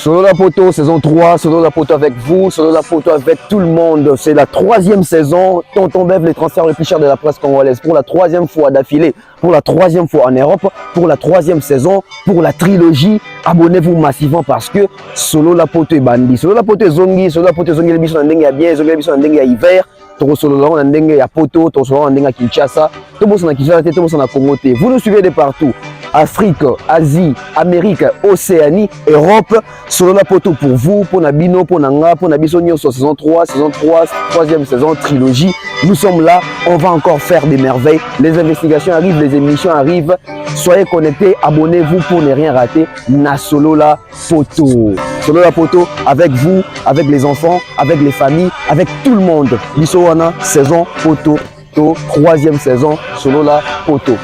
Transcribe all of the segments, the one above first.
Solo la Poto, saison 3, Solo la Poto avec vous, Solo la Poto avec tout le monde. C'est la 3e saison. Tonton Bev, les transferts les plus chers de la presse congolaise. Pour la 3e fois d'affilée, pour la 3e fois en Europe, pour la 3e saison, pour la trilogie. Abonnez-vous massivement parce que Solo la Poto est bandi. Solo la Poto est zongi, Solo la Poto est zongi, les bisous en dengue à bien, zongi les bisous en dengue à hiver. Toro Solo la en dengue à Poto, Toro Solo en dengue à Kinshasa. Tout le monde en Kinshasa, tout le monde en Congo. Vous nous suivez de partout. Afrique, Asie, Amérique, Océanie, Europe. Solo la Poto pour vous, pour Nabino, pour Nanga, pour Nabisonio sur saison 3, 3e saison, trilogie. Nous sommes là, on va encore faire des merveilles. Les investigations arrivent, les émissions arrivent. Soyez connectés, abonnez-vous pour ne rien rater. Na Solo la Poto. Solo la Poto avec vous, avec les enfants, avec les familles, avec tout le monde. Bissowana, saison Poto, 3e saison, Solo la Poto.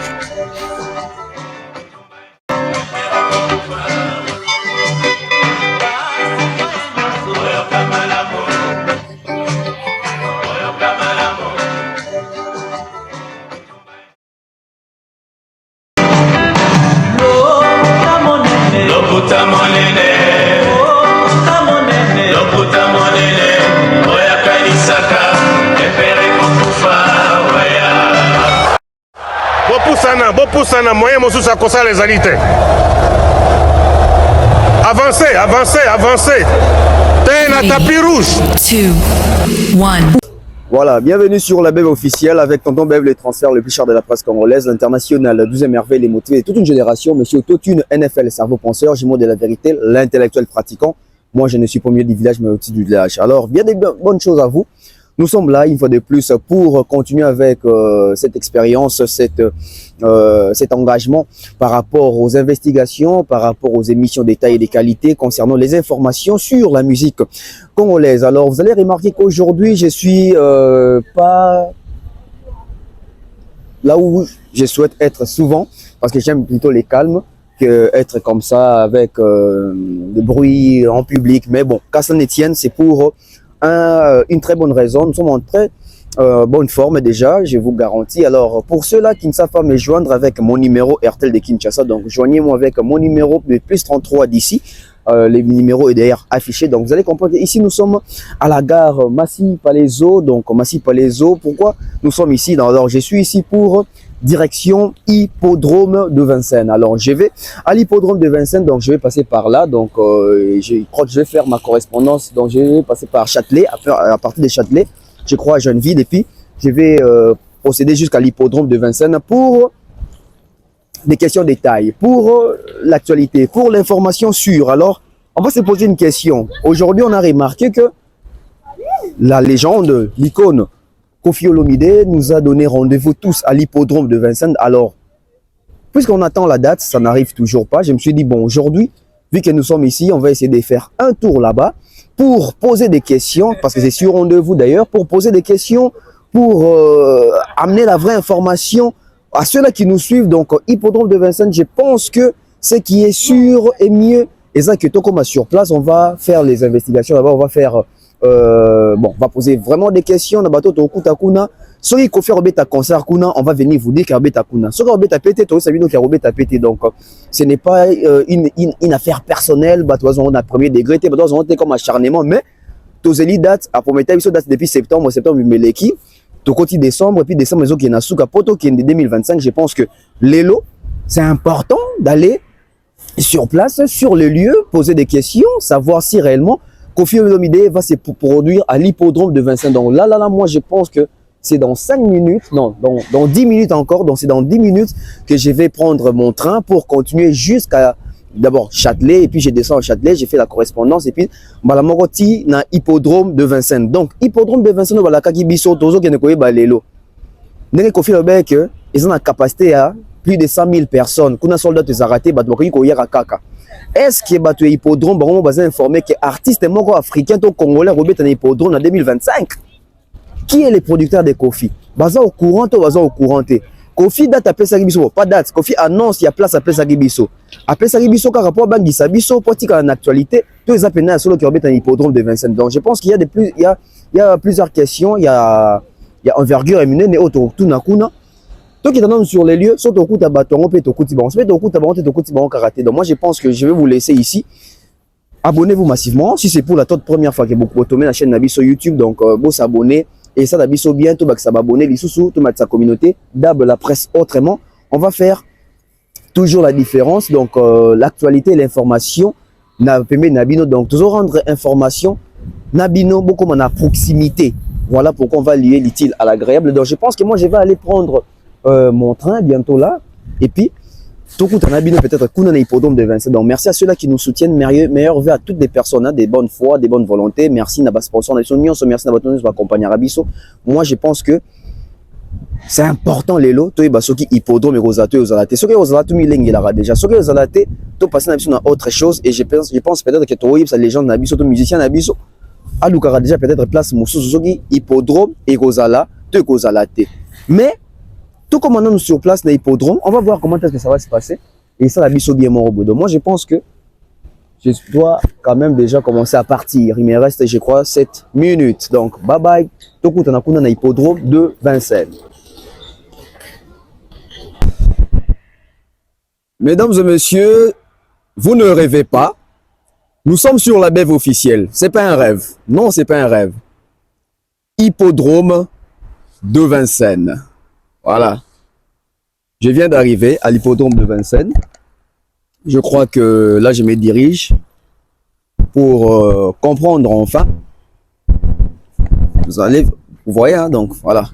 Bopusana, moyen mosusu akosa les alités. Avancez, avancez, avancez. T'es un tapis rouge. 2, 1. Voilà, bienvenue sur la Bev officielle avec Tonton Bev, les transferts les plus chers de la presse congolaise, l'international, 12e merveille, les motivés, toute une génération, monsieur Totune, NFL, cerveau penseur, jumeau de la vérité, l'intellectuel pratiquant. Moi, je ne suis pas au milieu du village, mais au-dessus du village. Alors, bien des bonnes choses à vous. Nous sommes là, une fois de plus, pour continuer avec cette expérience, cet engagement par rapport aux investigations, par rapport aux émissions d'état et de qualité concernant les informations sur la musique congolaise. Alors, vous allez remarquer qu'aujourd'hui, je suis pas là où je souhaite être souvent, parce que j'aime plutôt les calmes que être comme ça avec des bruits en public. Mais bon, qu'à ça ne tienne, c'est pour une très bonne raison. Nous sommes en très bonne forme déjà, je vous garantis. Alors, pour ceux-là qui ne savent pas me joindre avec mon numéro RTL de Kinshasa, donc joignez-moi avec mon numéro de +33 d'ici. Les numéros est d'ailleurs affiché. Donc, vous allez comprendre qu'ici, nous sommes à la gare Massy-Palaiseau. Donc, Massy-Palaiseau, pourquoi nous sommes ici? Alors, je suis ici pour direction hippodrome de Vincennes. Alors, je vais à l'hippodrome de Vincennes, donc je vais passer par là. Donc, je crois que je vais faire ma correspondance. Donc, je vais passer par Châtelet, à partir de Châtelet, je crois à Jeanneville, et puis je vais procéder jusqu'à l'hippodrome de Vincennes pour des questions de détail, pour l'actualité, pour l'information sûre. Alors, on va se poser une question. Aujourd'hui, on a remarqué que la légende, l'icône, Koffi Olomide nous a donné rendez-vous tous à l'hippodrome de Vincennes. Alors, puisqu'on attend la date, ça n'arrive toujours pas. Je me suis dit, bon, aujourd'hui, vu que nous sommes ici, on va essayer de faire un tour là-bas pour poser des questions, parce que c'est sur rendez-vous d'ailleurs, pour poser des questions, pour amener la vraie information à ceux-là qui nous suivent. Donc, hippodrome de Vincennes, je pense que ce qui est sûr et mieux, et ça que tout comme sur place, on va faire les investigations là-bas, on va faire... bon, on va poser vraiment des questions. Donc, on va venir vous dire donc, ce n'est pas une affaire personnelle. On a premier degré, on a comme acharnement, mais tozeli date, à promettre date depuis septembre, meleki, to côté décembre, et puis décembre, qui est Nasuka Poto, qui est 2025. Je pense que l'élo, c'est important d'aller sur place, sur le lieu, poser des questions, savoir si réellement Koffi Olomide va se produire à l'hippodrome de Vincennes. Donc là, moi, je pense que c'est dans 5 minutes, non, dans 10 minutes encore. Donc c'est dans 10 minutes que je vais prendre mon train pour continuer jusqu'à d'abord Châtelet. Et puis je descends à Châtelet, j'ai fait la correspondance. Et puis, Malamoroti na hippodrome de Vincennes. Donc, hippodrome de Vincennes, voilà, Kaki Bisso, Tozo, qui ne connaît pas l'élo. N'est-ce Koffi Olomide, ils ont la capacité à plus de 100 000 personnes. Kuna soldat te zaraté, Batouaki Koyera Kaka. Est-ce que Batou hippodrome, on va informer que artiste moko africain, to congolais, Robert en hippodrome en 2025? Qui est le producteur de Koffi? Baza au courant, to baza au courant. Koffi date appelle Sagibiso, pas date. Koffi annonce, il y a place appelle Sagibiso. Appelle Sagibiso, car rapport à Bangui Sabiso, pour dire en actualité, tous les appels à solo qui Robert en hippodrome de Vincennes. Donc je pense qu'il y a il y a plusieurs questions, il y a envergure éminente, et autres, tout nakuna. Toi qui t'annonce sur les lieux, soit au coup tabaton, peut au coup tiban, soit au coup tabaton, au coup tiban karaté. Donc moi je pense que je vais vous laisser ici abonnez-vous massivement. Si c'est pour la toute première fois que vous pouvez la chaîne Nabi sur YouTube, donc vous s'abonnez. Et ça, Nabi sur bientôt, bah, ça va abonner les sous-sous, tout sa communauté, d'ab la presse autrement. On va faire toujours la différence. Donc, l'actualité et l'information, Nabino, donc toujours rendre information, Nabino, beaucoup en a proximité. Voilà pourquoi on va lier l'utile à l'agréable. Donc, je pense que moi, je vais aller prendre mon train bientôt là. Et puis, tout coup, peut-être qu'on a un hippodrome de Vincennes. Donc, merci à ceux-là qui nous soutiennent. Meilleur vœu à toutes les personnes, hein, des bonnes foi, des bonnes volontés. Merci à sponsor, merci à votre accompagner à Rabisso. Moi, je pense que c'est important les lots. Toi, ceux qui hippodrome et rosato et osalaté. Ceux qui osalato, mileng là déjà. Ceux qui osalaté, tout passer dans autre chose. Et je pense peut-être que toi, ça les gens Nabisso, tout musicien Nabisso. À Loukara déjà peut-être place Moussou ceux qui hippodrome et rosala, toi osalaté. Mais tout comme on est sur place dans l'hippodrome, on va voir comment est-ce que ça va se passer. Et ça, la biso bien mort au bout. Donc moi, je pense que je dois quand même déjà commencer à partir. Il me reste, je crois, 7 minutes. Donc, bye bye. Tout le monde dans l'hippodrome de Vincennes. Mesdames et messieurs, vous ne rêvez pas. Nous sommes sur la bève officielle. C'est pas un rêve. Non, c'est pas un rêve. Hippodrome de Vincennes. Voilà. Je viens d'arriver à l'hippodrome de Vincennes. Je crois que là, je me dirige pour comprendre enfin. Vous voyez, hein, donc voilà.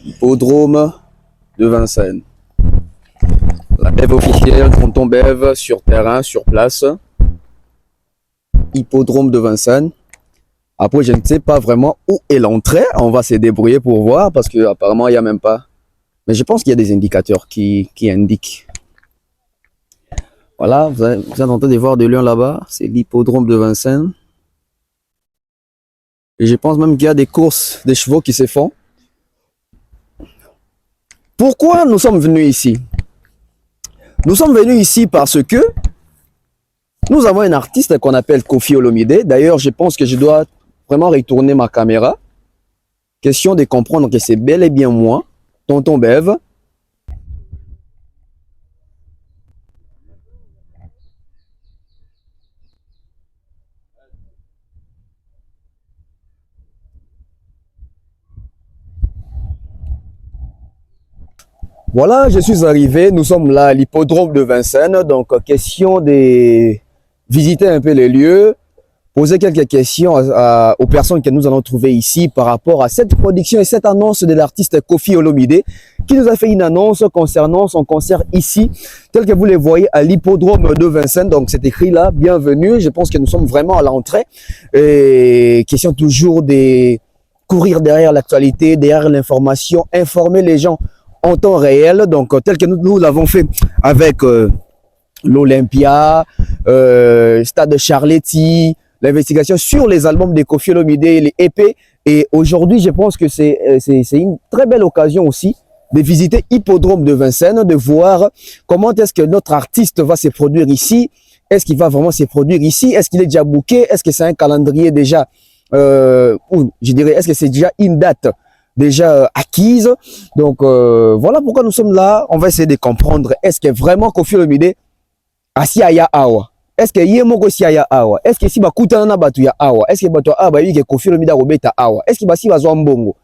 Hippodrome de Vincennes. La bève officielle, canton bève, sur terrain, sur place. Hippodrome de Vincennes. Après, je ne sais pas vraiment où est l'entrée. On va se débrouiller pour voir parce qu'apparemment, il n'y a même pas. Mais je pense qu'il y a des indicateurs qui indiquent. Voilà, vous êtes en train de voir des lions là-bas. C'est l'hippodrome de Vincennes. Et je pense même qu'il y a des courses des chevaux qui se font. Pourquoi nous sommes venus ici? Nous sommes venus ici parce que nous avons un artiste qu'on appelle Koffi Olomide. D'ailleurs, je pense que je dois vraiment retourner ma caméra. Question de comprendre que c'est bel et bien moi, Tonton Bev. Voilà, je suis arrivé. Nous sommes là à l'hippodrome de Vincennes. Donc, question de visiter un peu les lieux, poser quelques questions aux personnes que nous allons trouver ici par rapport à cette production et cette annonce de l'artiste Koffi Olomide qui nous a fait une annonce concernant son concert ici, tel que vous le voyez à l'hippodrome de Vincennes. Donc, c'est écrit là, bienvenue. Je pense que nous sommes vraiment à l'entrée. Et question toujours de courir derrière l'actualité, derrière l'information, informer les gens en temps réel, donc tel que nous l'avons fait avec l'Olympia, Stade Charletti, l'investigation sur les albums de Koffi Olomide, les EP. Et aujourd'hui, je pense que c'est une très belle occasion aussi de visiter Hippodrome de Vincennes, de voir comment est-ce que notre artiste va se produire ici. Est-ce qu'il va vraiment se produire ici? Est-ce qu'il est déjà booké? Est-ce que c'est un calendrier déjà, ou je dirais, est-ce que c'est déjà une date déjà acquise? Donc voilà pourquoi nous sommes là. On va essayer de comprendre, est-ce que vraiment Koffi Olomide asi aya awa? Est-ce que yemoko si aya awa? Est-ce que si bakutana na batu ya awa? Est-ce que batu aba yi ke Koffi Olomide robeta awa? Est-ce que basi bazwa mbongo?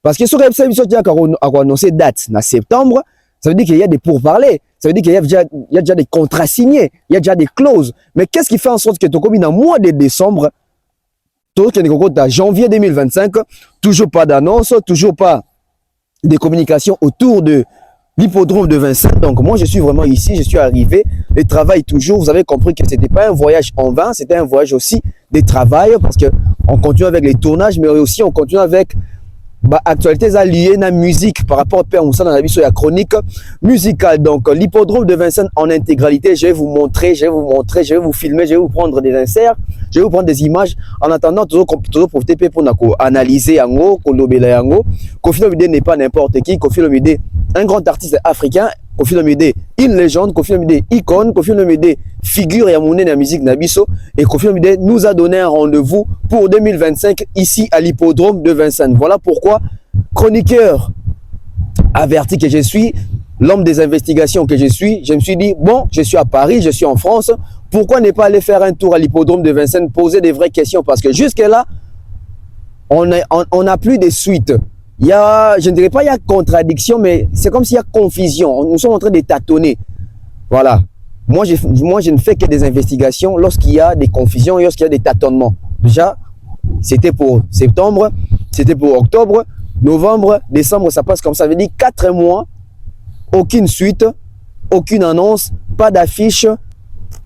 Parce que ce que ça a annoncé date en septembre, ça veut dire qu'il y a des pourparlers, ça veut dire qu'il y a déjà des contrats signés, il y a déjà des clauses. Mais qu'est-ce qui fait en sorte que tu comme dans le mois de décembre, janvier 2025, toujours pas d'annonce, toujours pas de communication autour de l'hippodrome de Vincennes. Donc moi je suis vraiment ici, je suis arrivé, le travail toujours, vous avez compris que c'était pas un voyage en vain, c'était un voyage aussi de travail parce que on continue avec les tournages, mais aussi on continue avec actualités alliées à la musique par rapport à on dans la vie sur la chronique musicale. Donc l'hippodrome de Vincennes en intégralité, je vais vous montrer, je vais vous filmer, je vais vous prendre des inserts, je vais vous prendre des images. En attendant, toujours profiter pour analyser yango, kolobela yango. Koffi Olomide n'est pas n'importe qui. Koffi Olomide, un grand artiste africain. Koffi Olomide, une légende. Koffi Olomide, icône. Koffi Olomide, figure et amoureux de la musique nabiso. Et Koffi Olomide nous a donné un rendez-vous pour 2025 ici à l'hippodrome de Vincennes. Voilà pourquoi, chroniqueur averti que je suis, l'homme des investigations que je suis, je me suis dit, bon, je suis à Paris, je suis en France, Pourquoi ne pas aller faire un tour à l'hippodrome de Vincennes, poser des vraies questions? Parce que jusque-là, on n'a plus de suite. Il y a, je ne dirais pas il y a contradiction, mais c'est comme s'il y a confusion. Nous sommes en train de tâtonner. Voilà. Moi, je ne fais que des investigations lorsqu'il y a des confusions, lorsqu'il y a des tâtonnements. Déjà, c'était pour septembre, c'était pour octobre, novembre, décembre, ça passe comme ça. Ça veut dire 4 mois, aucune suite, aucune annonce, pas d'affiche,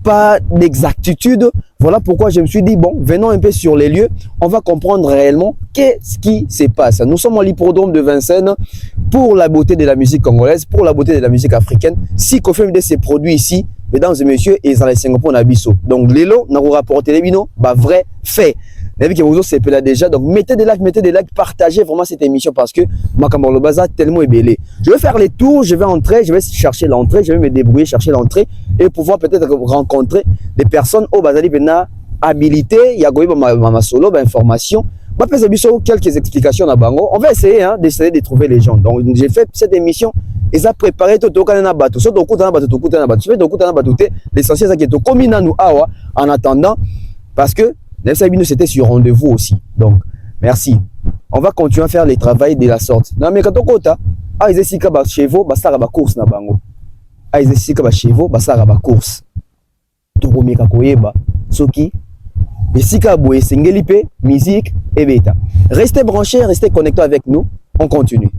pas d'exactitude. Voilà pourquoi je me suis dit, bon, venons un peu sur les lieux, on va comprendre réellement qu'est-ce qui se passe. Nous sommes à l'hippodrome de Vincennes pour la beauté de la musique congolaise, pour la beauté de la musique africaine. Si Koffi Olomide s'est produit ici, mesdames et messieurs, et dans les Singapour Nabiso. Donc, Lelo, nous avons rapporté les bino, bah, vrai fait. Vous avez vu que vous c'est là déjà. Donc, mettez des likes, partagez vraiment cette émission parce que Makambo Baza tellement est belé. Je vais faire les tours, je vais entrer, je vais chercher l'entrée, je vais me débrouiller, chercher l'entrée et pouvoir peut-être rencontrer des personnes au Bazali Bena habilité. Il y a ma solo, information. Bah, quelques explications à Bango. On va essayer d'essayer de trouver les gens. Donc, j'ai fait cette émission. Et ça préparé tout au Canada bateau. Soit au Canada bateau, l'essentiel c'est que comme nous en attendant parce que c'était sur rendez-vous aussi. Donc merci. On va continuer à faire les travaux de la sorte. Non mais quand on compte ils essaient que ba chevaux ba sara ba course na bango. Ils essaient que ba chevaux ba sara ba course. To komeka koyeba soki esika boye sengeli pe musique et beta. Restez branchés, restez connectés avec nous. On continue.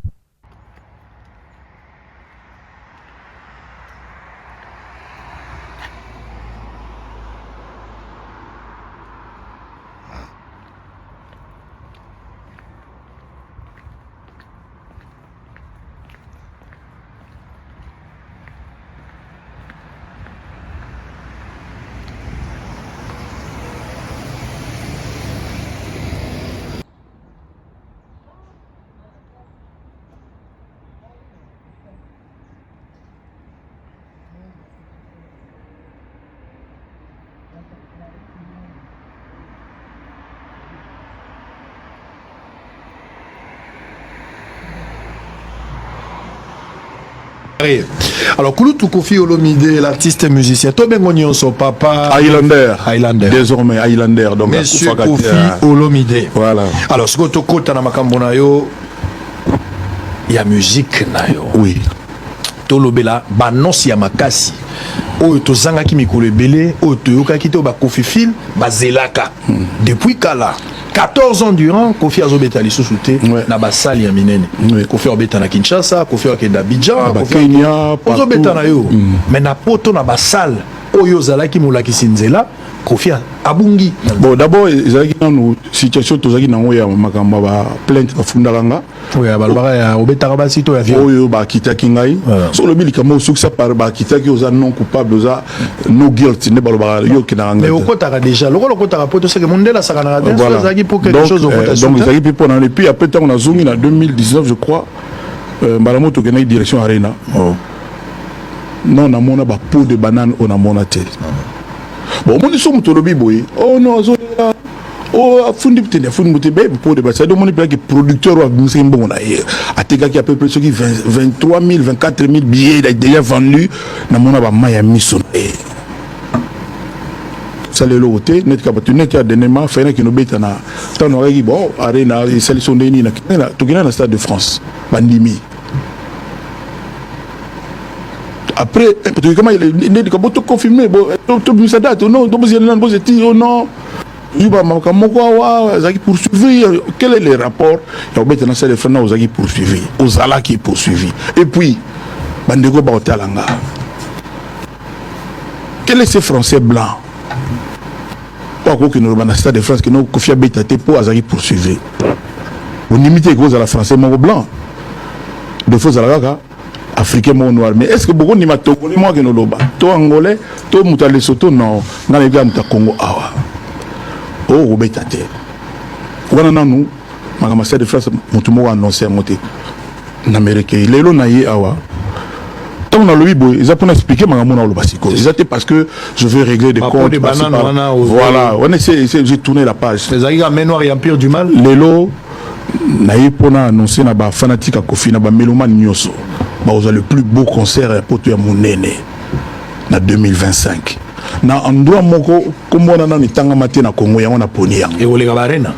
Alors, Kouloutou Koffi Olomide, l'artiste musicien, toi, ben, son papa. Highlander. Désormais, Highlander. Donc, Monsieur Koffi Olomide. Voilà. Alors, ce que tu as dans Makambonayo, il y a musique. Oui. Tolobela, Banos Yamakasi. Oyo tozanga ki mikolo ebele, oyo toyoka ki to ba Koffi Fil, ba zelaka. Depuis Kala. 14 ans durant, Koffi azobeta lisusu te na basali ya minene. Koffi obeta na Kinshasa, Koffi akenda Abidjan, Koffi Kenya, ozobeta na yo. Mais na poto na basal oyo zalaki mulakisi nzela, Koffi abungi. Bon, d'abord, ezalaki na situation tozaki na ngoya makamba ba plainte bafundalanga. Oui, balbara ya obeta ka basito ya vie. Oyo ba kitaki ngai. So le bilika mo suksa par ba kitaki oza non coupable, oza no guilt ne balbara yo kinanga. Mais okotaka déjà, lokotaka poto c'est que mondela sakana na zaki pour quelque chose okotation. Donc zaki pour et puis après tant on a zongi en 2019 je crois. Malamoto kena direction Arena. Non na mona ba peau de banane on a mona tel. Bon, mon iso mutolobi boy. Oh non, oh fundi bitene fundi mutebe pour de basa do moni que producteur wa msimbo na hier ateka qui à peu près ce qui 23 000 24 000 billets déjà vendus na mona ba maya miso ça le loté net ka batune ki a dernièrement fait que no beta na tant no regi bon arena sélection de ni na to gina na stade de France bandimi après comment il n'est pas tout confirmé bon tout ça date non donc vous allez poser non il va poursuivre. Quel est le rapport? Il y a maintenant c'est les frères aux poursuivi, aux ala qui poursuivi. Et puis, Bandego Baotalanga. Quel est ce Français blanc? Pas quoi que nous avons stade de France que nous confions bêta pour Azaki poursuivi. On limite les gros à la français mon blanc. De faux à africain mon noir. Mais est-ce que beaucoup n'y m'a togolais moi que nous loba? Toi angolais, toi moutale soto non. Dans les gars mouta Congo awa. Oh, Robert Tate. Voilà, nous, ma de France, mon annoncé à monter en Amérique. Il est là, awa. Tant on a le bibo, ils ont pour expliquer ma maman le basico. Ils étaient parce que je veux régler des comptes. Voilà, on essaie, j'ai tourné la page. Les aïgas Ménoir et Empire du Mal. Lelo, naïe pour annoncer na ba fanatique à Koffi na ba mélomane nyoso. Bah, vous avez le plus beau concert pour toi mon aîné. En 2025. na endroit moko komona na mitanga maté na Congo yango na poni yango et olega barena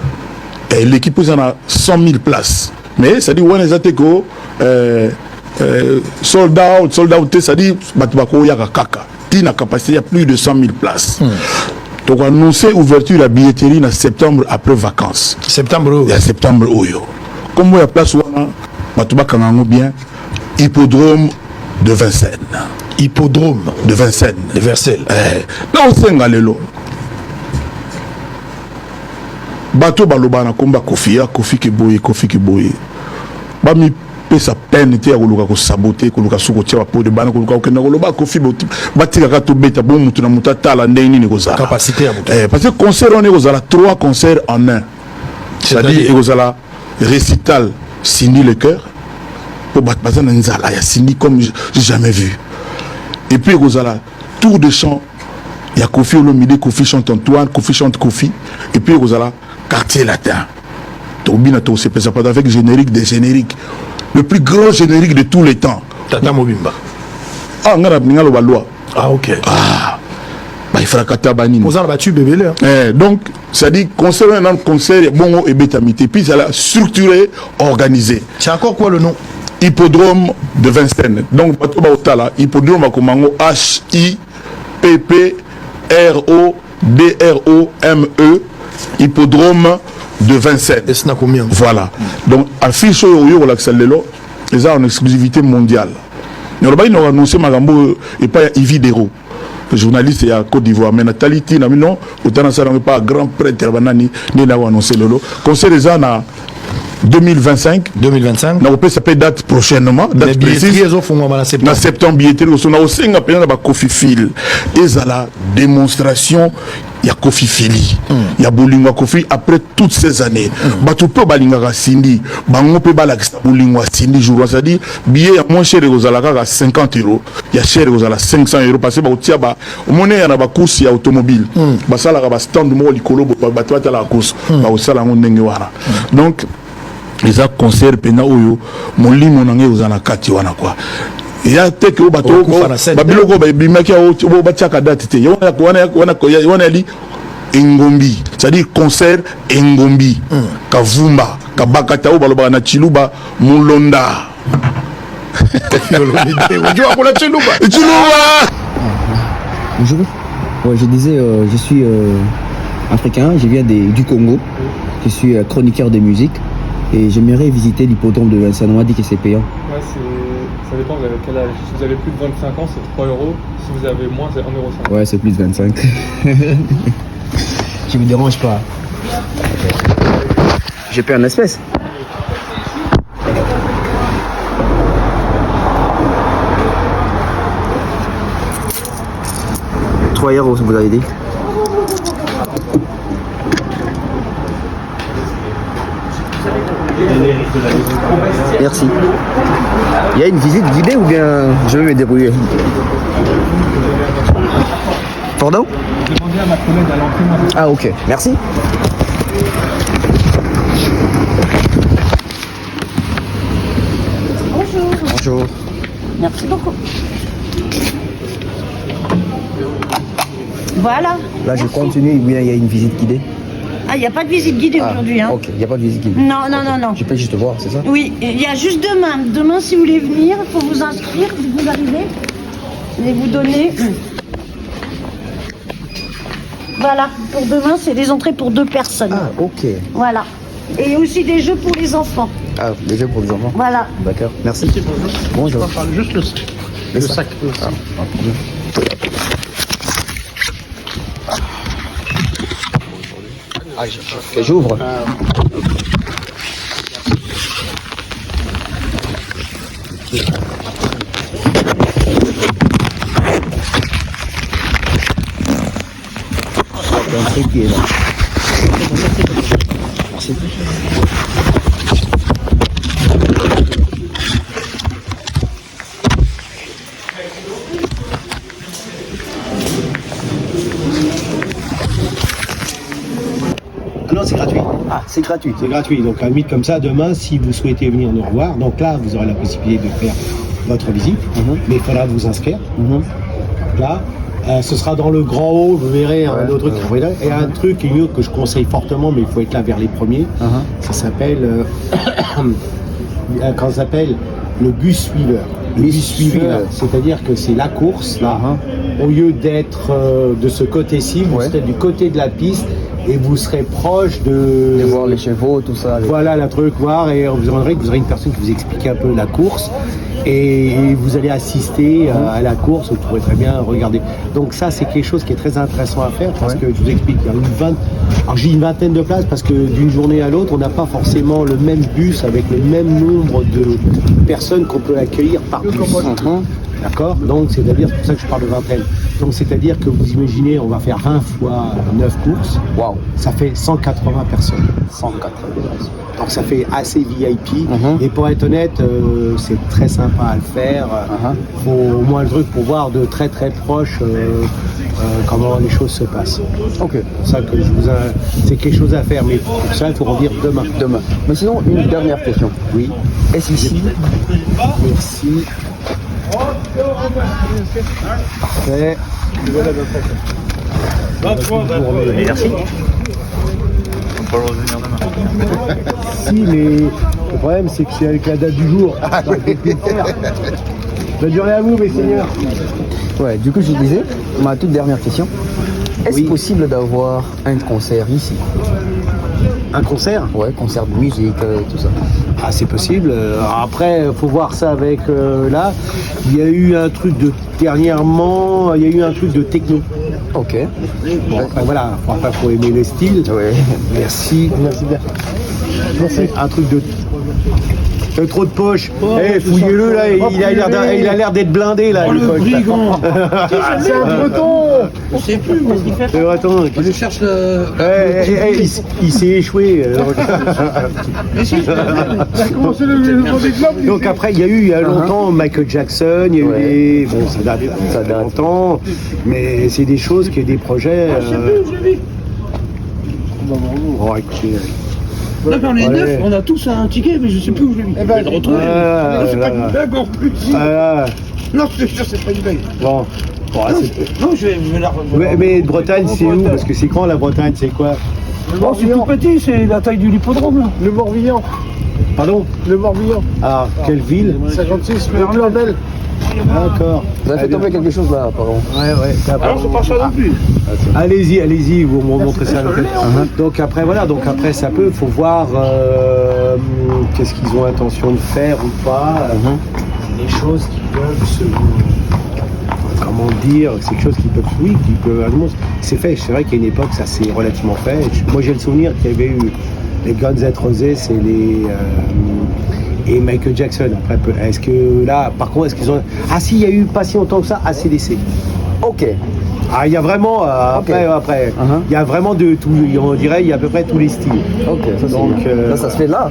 et l'équipe est à 100 000 places mais ça dit on est até ko sold out ça dit batubako yaka kaka tina capacité il y a plus de 100 000 places donc annoncé ouverture la billetterie en septembre après vacances septembre il y a septembre oyo comme il y a place wana batubaka ngango bien hippodrome de Vincennes hippodrome de Vincennes de Versailles là on senga lelo bato baloba na komba Kofi ke boye bami pesa peine te ya koluka ko saboter koluka suko tia po de bana koluka okenda koloba Kofi batika ka to beta bon mutu na muta tala ndeni ni kozala capacité ya mutu parce que concert on est kozala 3 concerts en un c'est-à-dire kozala récital Cindy le cœur pour battre na nzala ya Cindy comme j'ai jamais vu et puis kozala tour de chant il y a Kofi Olomide Kofi chante Antoine Kofi chante Kofi et puis kozala quartier latin Tobina to c'est pas avec générique des génériques le plus grand générique de tous les temps Tata Mobimba ngara ngalo balwa ok il fera katabani vous en battu bébé là donc ça dit concert un concert bon et bétamité puis ça l'a structuré organisé c'est encore quoi le nom hippodrome de Vincennes donc bato ba otala hippodrome akomango HIPPRODROME hippodrome de Vincennes. Et c'est combien? Voilà. Donc, affiche au Laxalelo, ils ont une exclusivité mondiale. Nous avons annoncé Magambo et pas Yves Dero, journaliste à Côte d'Ivoire. Mais Nathalie Tina, non, autant que pas grand prêtre, ni n'a annoncé Lolo. Conseil des ans à 2025. On peut s'appeler date prochainement. Date précise. Dans septembre, billetterie. On a aussi un appel à Kofi Fil. Et ça la démonstration. Il y a Kofi Fili. Il y a Bolinga Kofi après toutes ces années. Tu peux balinga Cindy. Bango peut balakista Bolinga Cindy jour. C'est-à-dire, billet moins cher à 50 €. Il y a cher à 500 €. Parce que tu as au moment il y a une course automobile. Ça là va stand mo likolo ba tu la course. Ba osala ndenge wana. Donc les a concert pena oyo molimo nange ozana kati wana quoi. Il y a tes que bateau babiloko ba bimaki o batiaka date te wana li engombi c'est-à-dire concert engombi kavumba kabakata o baloba na chiluba mulonda Bonjour. Ouais, je disais je suis africain, je viens du Congo. Je suis chroniqueur de musique et j'aimerais visiter l'hippodrome de Vincennes. On m'a dit que c'est payant. Ouais, ça dépend, vous avez quel âge. Si vous avez plus de 25 ans, c'est 3 €. Si vous avez moins, c'est 1,50 €. Ouais, c'est plus de 25. Qui vous dérange pas. Je paie en espèces. €, vous avez dit. Merci. Il y a une visite guidée ou bien je vais me débrouiller? Pardon? Demandez à ma collègue à l'entrée. Ah ok, merci. Bonjour. Bonjour. Merci beaucoup. Voilà. Là je continue ou bien il y a une visite guidée? Ah, il n'y a pas de visite guidée aujourd'hui. Hein. Ok, il n'y a pas de visite guidée. Non, non, non, non. Je peux juste voir, c'est ça? Oui, il y a juste demain. Demain, si vous voulez venir, il faut vous inscrire. Vous arrivez. Je vais vous donner. Voilà, pour demain, c'est des entrées pour 2 personnes. Ah, ok. Voilà. Et aussi des jeux pour les enfants. Ah, des jeux pour les enfants? Voilà. D'accord, merci. Bonjour. On parle juste le sac. Ah, j'ouvre. Un truc qui est là. Merci. Non, c'est gratuit. Ah, c'est gratuit. C'est gratuit. Donc, à la limite, comme ça, demain, si vous souhaitez venir nous revoir, donc là, vous aurez la possibilité de faire votre visite, mais il faudra vous inscrire. Là, Ce sera dans le grand hall, vous verrez un autre truc. Et un truc que je conseille fortement, mais il faut être là vers les premiers. Ça s'appelle, quand ça s'appelle le bus suiveur. Le bus suiveur, c'est-à-dire que c'est la course là. Au lieu d'être de ce côté-ci, vous serez du côté de la piste et vous serez proche de voir les chevaux, tout ça. Voilà, le truc, voir, et vous aurez une personne qui vous explique un peu la course et vous allez assister à la course, vous pourrez très bien regarder. Donc ça, c'est quelque chose qui est très intéressant à faire parce que je vous explique, il y a alors j'ai une vingtaine de places parce que d'une journée à l'autre, on n'a pas forcément le même bus avec le même nombre de personnes qu'on peut accueillir par bus. D'accord? Donc, c'est-à-dire, c'est pour ça que je parle de vingtaine. Donc, c'est-à-dire que vous imaginez, on va faire 20 fois 9 courses. Waouh! Ça fait 180 personnes. 180 personnes. Donc, ça fait assez VIP. Et pour être honnête, c'est très sympa à le faire. Faut au moins le truc pour voir de très très proche comment les choses se passent. Ok. C'est pour ça que c'est quelque chose à faire, mais pour ça, il faut revenir demain. Demain. Mais sinon, une dernière question. Oui. Est-ce ici? Merci. Parfait. Merci. Si, mais le problème c'est que c'est avec la date du jour. Bonne journée à vous, mes seigneurs. Ouais, du coup, je disais, ma toute dernière question. Est-ce possible d'avoir un concert ici? Un concert? Ouais, concert de musique, tout ça. Ah, c'est possible. Après, faut voir ça avec là. Il y a eu un truc dernièrement, il y a eu un truc de techno. Ok. Bon, après, voilà. Après, faut aimer les styles. Ouais. Merci. Merci bien. Merci. Un truc de. Trop de poche. Fouillez-le là, il a l'air d'être blindé là. Le brigand. C'est un breton. Je sais plus ce qu'il fait. C'est breton. Je cherche le. Il s'est échoué. Donc après, il y a longtemps Michael Jackson, il y a eu bon, ça date longtemps, mais c'est des choses qui des projets. Oh, écoutez. Là, on est 9, on a tous un ticket, mais je sais plus où je l'ai mis. Je vais le retrouver. C'est pas une blague en plus. Non, je te jure, c'est pas une blague. Bon. Non, je vais la revoir. Mais Bretagne, c'est où? Parce que c'est quand la Bretagne, c'est quoi? Oh, c'est tout petit, c'est la taille du hippodrome là. Le Morbihan. Pardon? Le Morbihan. Ah, quelle ville? 56, Merlin. D'accord. Vous avez fait tomber quelque chose là, apparemment. Ouais. Alors, c'est pas ça non plus. Allez-y, vous me montrez ça. Donc après, voilà, ça peut, faut voir qu'est-ce qu'ils ont intention de faire ou pas. Les choses qui peuvent se... Comment dire, c'est quelque chose qui peut... Oui, qui peut... C'est fait, c'est vrai qu'à une époque, ça s'est relativement fait. Moi, j'ai le souvenir qu'il y avait eu les Guns N' Roses et et Michael Jackson. Après, est-ce que là, par contre, est-ce qu'ils ont... Ah si, il y a eu pas si longtemps que ça, ACDC. Ok. Ah, il y a vraiment, après, il y a vraiment de tout, on dirait, il y a à peu près tous les styles. Ok, ça donc, là, ça se fait là.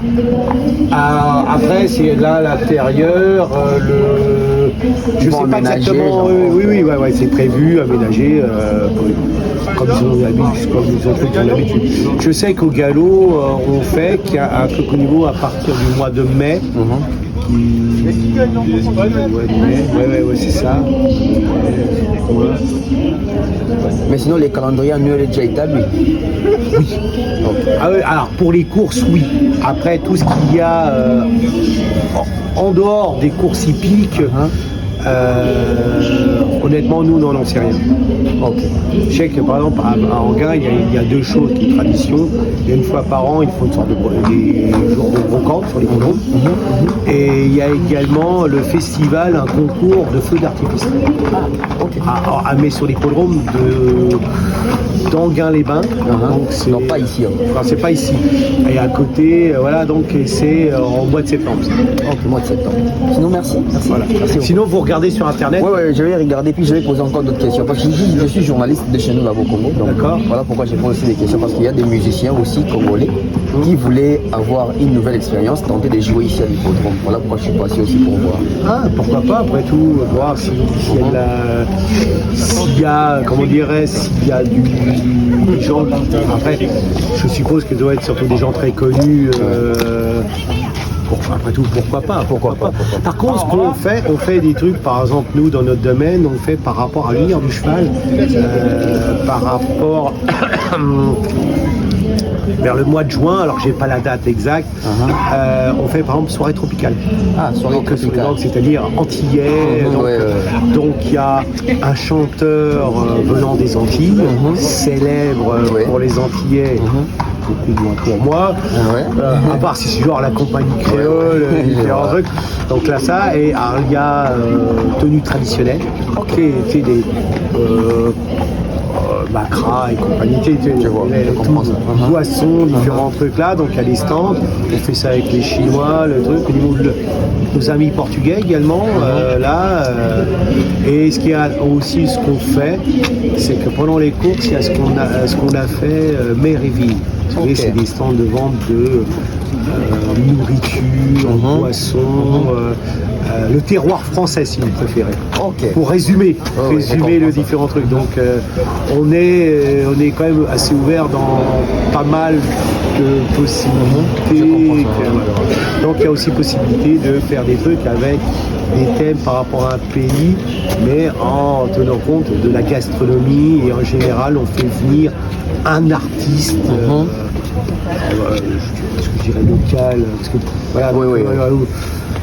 Après, c'est là, l'intérieur, je sais pas exactement, oui, c'est prévu, aménagé, comme ils ont fait l'habitude. Je sais qu'au galop, on fait qu'il y a un truc au niveau à partir du mois de mai. Ouais, c'est ça. Mais sinon, les calendriers annuels est déjà établi. Oui. Alors, pour les courses, oui. Après, tout ce qu'il y a en dehors des courses hippiques, honnêtement, nous, on n'en sait rien. Je sais que, par exemple, à Anguin, il y a deux choses qui sont tradition. Il y a une fois par an, ils font une sorte des jours de brocante sur les hippodromes. Et il y a également le festival, un concours de feux d'artifice. Mais sur l'hippodrome d'Anguin-les-Bains. Non, pas ici. Non, c'est pas ici. Et à côté, voilà, donc c'est en mois de septembre. Mois de septembre. Sinon, merci. Voilà. Merci. Sinon, vous regardez sur Internet. Ouais, je vais regarder, puis je vais poser encore d'autres questions. Parce que je suis journaliste de chez nous là-bas au Congo. D'accord. Voilà pourquoi j'ai posé aussi des questions. Parce qu'il y a des musiciens aussi congolais qui voulaient avoir une nouvelle expérience, tenter de jouer ici à l'hippodrome. Voilà pourquoi je suis passé aussi pour voir. Pourquoi pas, après tout, voir s'il y a des gens. Après, je suppose que doit être surtout des gens très connus. Après tout, pourquoi pas, Par contre, ce qu'on fait, on fait des trucs, par exemple, nous, dans notre domaine, on fait par rapport à l'univers du cheval, par rapport vers le mois de juin, alors que j'ai pas la date exacte, on fait par exemple soirée tropicale. Ah, soirée tropicale. Donc, c'est-à-dire antillais. Donc il y a un chanteur venant des Antilles, célèbre pour les Antillais. Beaucoup moins pour moi, à part si c'est genre la compagnie créole, différents trucs. Donc là ça, et il y a tenue traditionnelle, qui est des Macra et compagnie, boissons, différents trucs là, donc il y a des stands, on fait ça avec les Chinois, le truc, au niveau de nos amis portugais également, et ce qu'il y a aussi, ce qu'on fait, c'est que pendant les courses, il y a ce qu'on a fait mer et ville. Vous savez, c'est des stands de vente de nourriture, boissons, le terroir français si vous préférez. Pour résumer les différents trucs. Donc on est quand même assez ouvert dans pas mal de possibilités. Donc il y a aussi possibilité de faire des trucs avec des thèmes par rapport à un pays, mais en tenant compte de la gastronomie, et en général on fait venir un artiste ce que je dirais local, parce que,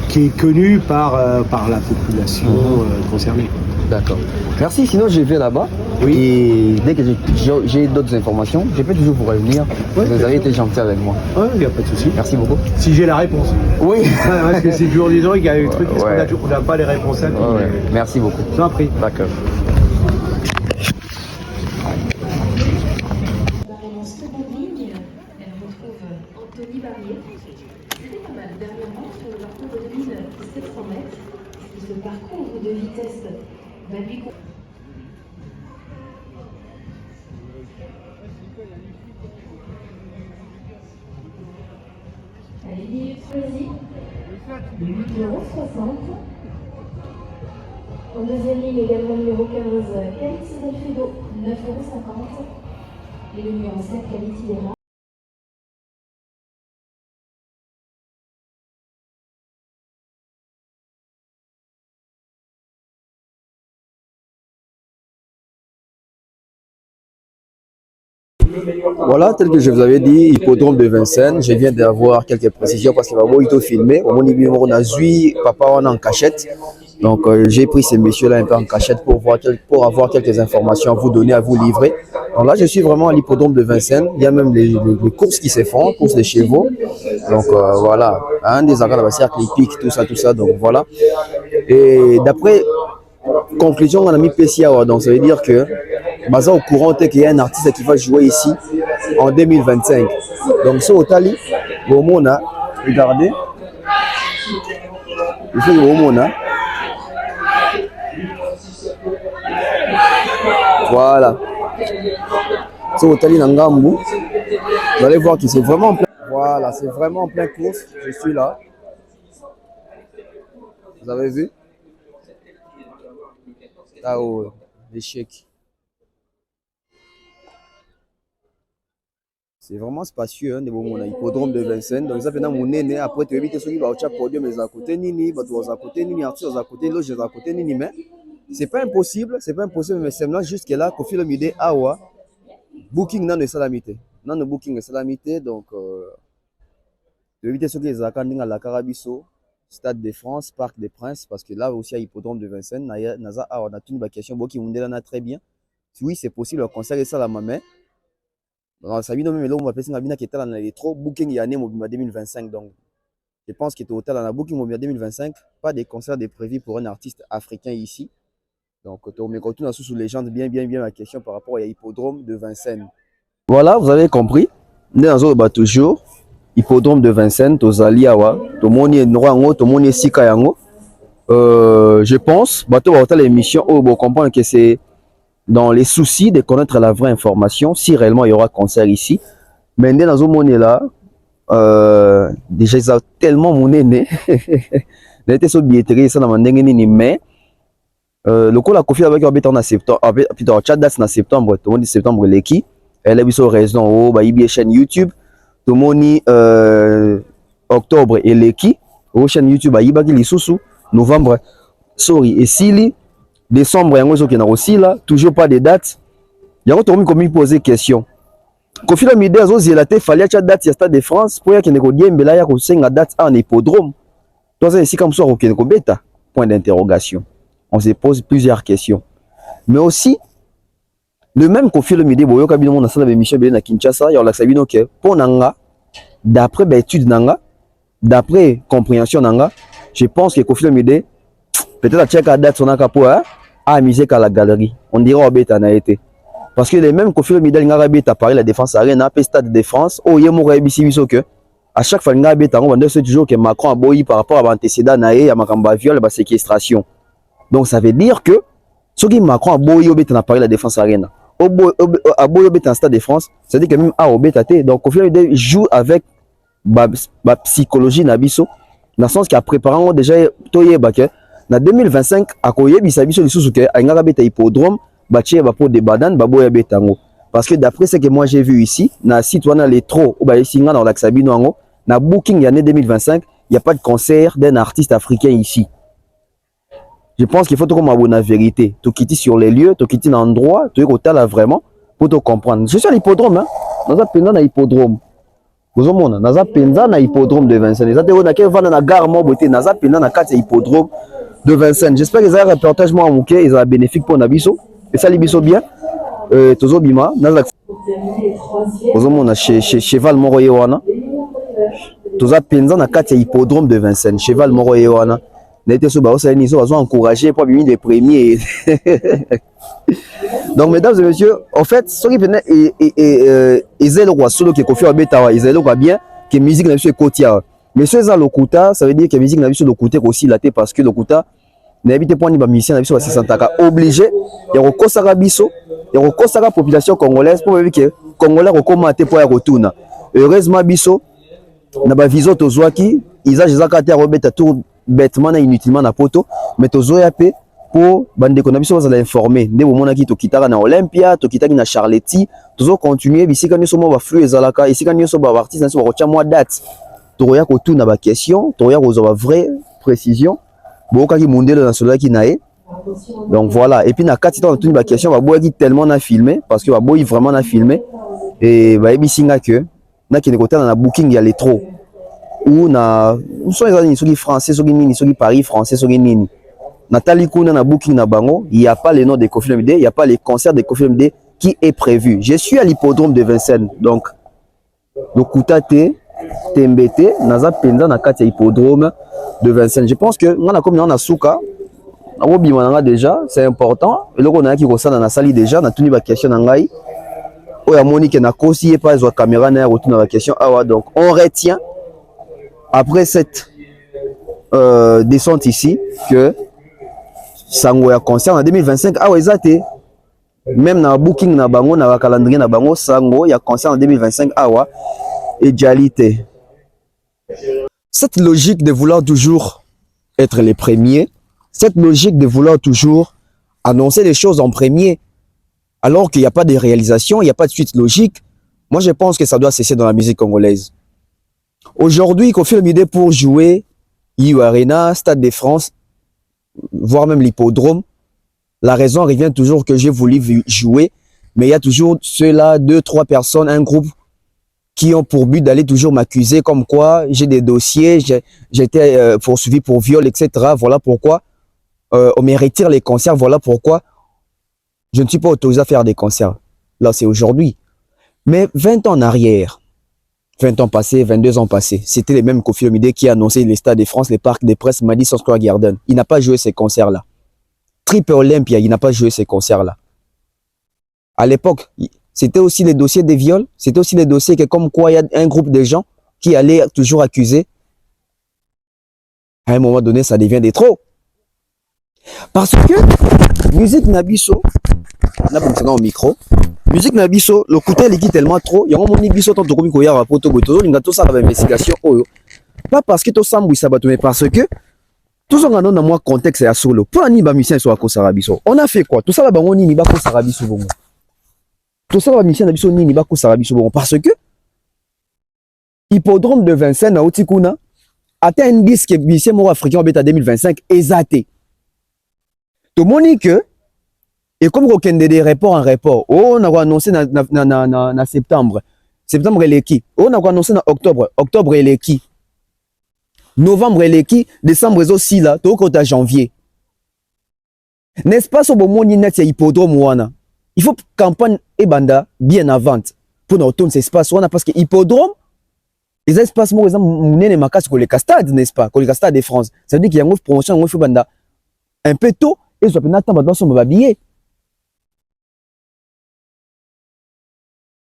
qui est connu par la population concernée. D'accord. Merci, sinon je vais là-bas. Oui. Et dès que j'ai d'autres informations, je peux toujours vous revenir. Vous avez été gentil avec moi. Oui, il n'y a pas de souci. Merci beaucoup. Si j'ai la réponse. Oui. Parce que c'est toujours des gens qui a des trucs, on n'a pas les réponses à tout. Merci beaucoup. Je t'en prie. D'accord. Ce parcours de vitesse va lui... Allez, minute choisie. Numéro 60. En deuxième ligne, également numéro 15, Quality Delfedo, 9,50 €. Et le numéro 7, Quality Dera. Voilà, tel que je vous avais dit, hippodrome de Vincennes. Je viens d'avoir quelques précisions parce qu'il va beaucoup filmer. Au mon niveau, on a vu papa on est en cachette. Donc j'ai pris ces messieurs-là un peu en cachette pour avoir quelques informations à vous donner, à vous livrer. Donc là, je suis vraiment à l'hippodrome de Vincennes. Il y a même les courses qui se font, courses de chevaux. Donc voilà, un des arcades, cercle hippique, tout ça. Donc voilà. Et d'après conclusion, on a mis PCA. Donc ça veut dire que Baza au courant qu'il y a un artiste qui va jouer ici en 2025. Donc ce Otali, on a regardez. Il faut que on a. Voilà. Ce Otali Nangambu. Vous allez voir que c'est vraiment en plein. Voilà, c'est vraiment en plein course. Je suis là. Vous avez vu? Là haut, l'échec. C'est vraiment spacieux, hein, mon hippodrome de Vincennes. Donc, ça fait mon nez. Après, tu évites ceux qui vont au podium, mais à côté, nini, à côté, nini, artistes à côté, loges à côté, nini, mais c'est pas impossible, mais c'est là jusqu'à là qu'au fil de l'idée, awa, booking n'a de salamité. N'a de booking de salamité, donc, tu évites ceux qui sont à la Carabiso, Stade de France, Parc des Princes, parce que là aussi, à hippodrome de Vincennes, on a une question, qui m'ont très bien. Oui, c'est possible, le concert est ça la main. Ça vient même là où on va passer qui est dans les trop booking il y a année 2025 donc je pense qu'il est au total dans la booking 2025 pas de concert de prévu pour un artiste africain ici donc on me continue sous légende bien ma question par rapport à hippodrome de Vincennes. Voilà, vous avez compris. Nous avons toujours hippodrome de Vincennes tozali awa tomoni nwango tomoni sika yango je pense bato ba l'émission oh bon comprendre que c'est dans les soucis de connaître la vraie information, si réellement il y aura concert ici. Mais dans ce monde là, déjà ils ont tellement mon aîné. N'était sur billetterie ça dans ni mais le coup la Kofi avec habite en septembre, plutôt chat date en septembre, tout le monde dit septembre l'équipe. Elle a eu raison oh bah il y a chaîne YouTube, tout le monde octobre et l'équipe au chaîne YouTube ayibaki lisusu novembre sorry et sili décembre yango zo kena aussi là toujours pas de date yango to mi poser question Koffi Olomide azo zélate fallait cha date ya Stade de France pour ya kene ko diembela ya ko senga date en hippodrome toi ça ici comme ça ko kene ko beta point d'interrogation on se pose plusieurs questions mais aussi le même Koffi Olomide boyo kabino mona sala be Michel Bele na Kinshasa ya la sabino que pour nanga d'après étude nanga d'après compréhension nanga je pense que Koffi Olomide peut-être à check à date son akapo a amusé qu'à la galerie on dirait obeta na été parce que les mêmes Koffi Olomide ngara beta Paris la Défense Arena pe Stade de France oh yemo rebisi biso que à chaque fois ngara beta on va dire toujours que Macron a boyi par rapport à antécédent naé ya makamba viol ba séquestration donc ça veut dire que ce qui Macron a boyi obeta na Paris la Défense Arena a boyi obeta na Stade de France ça veut dire que même a obeta té donc Koffi Olomide joue avec ba psychologie na biso dans le sens qu'il a préparé déjà toyeba que na 2025 akoyebisa biso lisusu ke ngara beta hippodrome batie ba pour des bananes baboya betango parce que d'après ce que moi j'ai vu ici na site wana les trop ou ba isinga dans l'axabino ngo na booking l'année 2025 il y a pas de concert d'un artiste africain ici je pense qu'il faut tout comme abonner la vérité to quitter sur les lieux to quitter l'endroit to là vraiment pour te comprendre je suis à l'hippodrome hein dans un pendant na hippodrome vous mona naza penza na hippodrome de Vincennes eza te na ke vana na gare mo boté naza pendant na kati hippodrome de Vincennes j'espère que ça reportage moi muke eza bénéfique pour nabiso et ça libiso bien tozo bima naza vous mona chez cheval moro yewana toza penza na kati hippodrome de Vincennes cheval moro yewana n'était so ba osala ni so bazo encourager pour bimi des premiers donc mesdames et messieurs en fait ce qui venait et zelo roi solo qui Koffi Olomide wa zelo roi bien que musique na biso ekotia monsieur za lokuta ça veut dire que musique na biso lokuta aussi laté parce que lokuta na habite point ni ba musicien na biso ba sentaka obligé ya kokosaka biso ya kokosaka population congolaise pour dire que congolais kokoma te pour ya retourna heureusement biso na ba vision tozwaki isa jezaka te robeta tout bêtement na inutilement na poto mais tozoya pe pour bande ko na biso bazala informer nde bomona ki to kitaka na Olympia to kitaki na Charletti tozo continuer bisika nyoso mo ba flux ezalaka isika nyoso ba artiste nyoso ba kotia moi date toya ko tout na ba question toya ko zo ba vraie précision boka ki mundelo na solo ki nae donc voilà et puis na kati to tout ba question ba boya ki tellement na filmer parce que ba boyi vraiment na filmer et ba ebisinga que na ki ne kota na booking ya les trop ou na so ezali soki français soki nini soki Paris français soki nini Nathalie Kuna na booking na bango, il n'y a pas le nom de Koffi Olomide, il n'y a pas les concerts de Koffi Olomide qui est prévu. Je suis à l'hippodrome de Vincennes, donc le Koutate, Tembete, Naza Penza na kati hippodrome de Vincennes. Je pense que on a comme on a souka, on déjà, c'est important. Et là on a qui concerne na sali déjà, na tuni ba question na ngai. Oya Monique na kosi et pas zo caméra na retourne la question. Ah donc on retient après cette descente ici que sango ya concert en 2025 ah ezate même na booking na bango na calendrier na bango sango ya concert en 2025 awa et jalite cette logique de vouloir toujours être les premiers cette logique de vouloir toujours annoncer les choses en premier alors qu'il n'y a pas de réalisation il n'y a pas de suite logique moi je pense que ça doit cesser dans la musique congolaise aujourd'hui Koffi Olomide pour jouer IU Arena Stade de France voire même l'hippodrome, la raison revient toujours que j'ai voulu jouer, mais il y a toujours ceux-là, 2-3 personnes, un groupe qui ont pour but d'aller toujours m'accuser comme quoi j'ai des dossiers, j'étais poursuivi pour viol, etc. Voilà pourquoi on me retire les concerts, voilà pourquoi je ne suis pas autorisé à faire des concerts. Là, c'est aujourd'hui. Mais 20 ans en arrière, 20 ans passés, 22 ans passés. C'était les mêmes Koffi Olomide qui a annoncé les Stades de France, les parcs des presses, Madison Square Garden. Il n'a pas joué ces concerts-là. Triple Olympia, il n'a pas joué ces concerts-là. À l'époque, c'était aussi les dossiers des viols, c'était aussi les dossiers que comme quoi il y a un groupe de gens qui allaient toujours accuser. À un moment donné, ça devient des trop. Parce que musique Nabiso, on a pensé au micro. Musique Nabiso, le côté est tellement trop. Il y a un moment Nabiso tant que comme il y a un poteau goto, il y a tout ça d'investigation. Pas parce que tout ça mbouissa bateau, mais parce que tout ça dans moi contexte est à solo. Pour un musicien soit à Kosarabiso. On a fait quoi? Tout ça là on ni ba Kosarabiso bon. Tout ça là musicien Nabiso ni ba Kosarabiso bon parce que hippodrome de Vincennes à Otikuna, atteint un disque lycée moro africain en 2025 exacté. Tout le monde que et comme on a des reports en report, on a annoncé en septembre. Septembre il est qui? On a annoncé en octobre. Octobre il est qui? Novembre il est qui? Décembre il est aussi là, tout au janvier. N'est-ce pas sur le monde net c'est hippodrome wana? Il faut campagne et banda bien avant pour nous retourner cet espace wana parce que hippodrome les espaces moi exemple munene makasi ko le stade n'est-ce pas? Ko le stade de France. Ça veut dire qu'il y a une promotion on fait banda un peu tôt et ça peut n'attendre ba son babillé.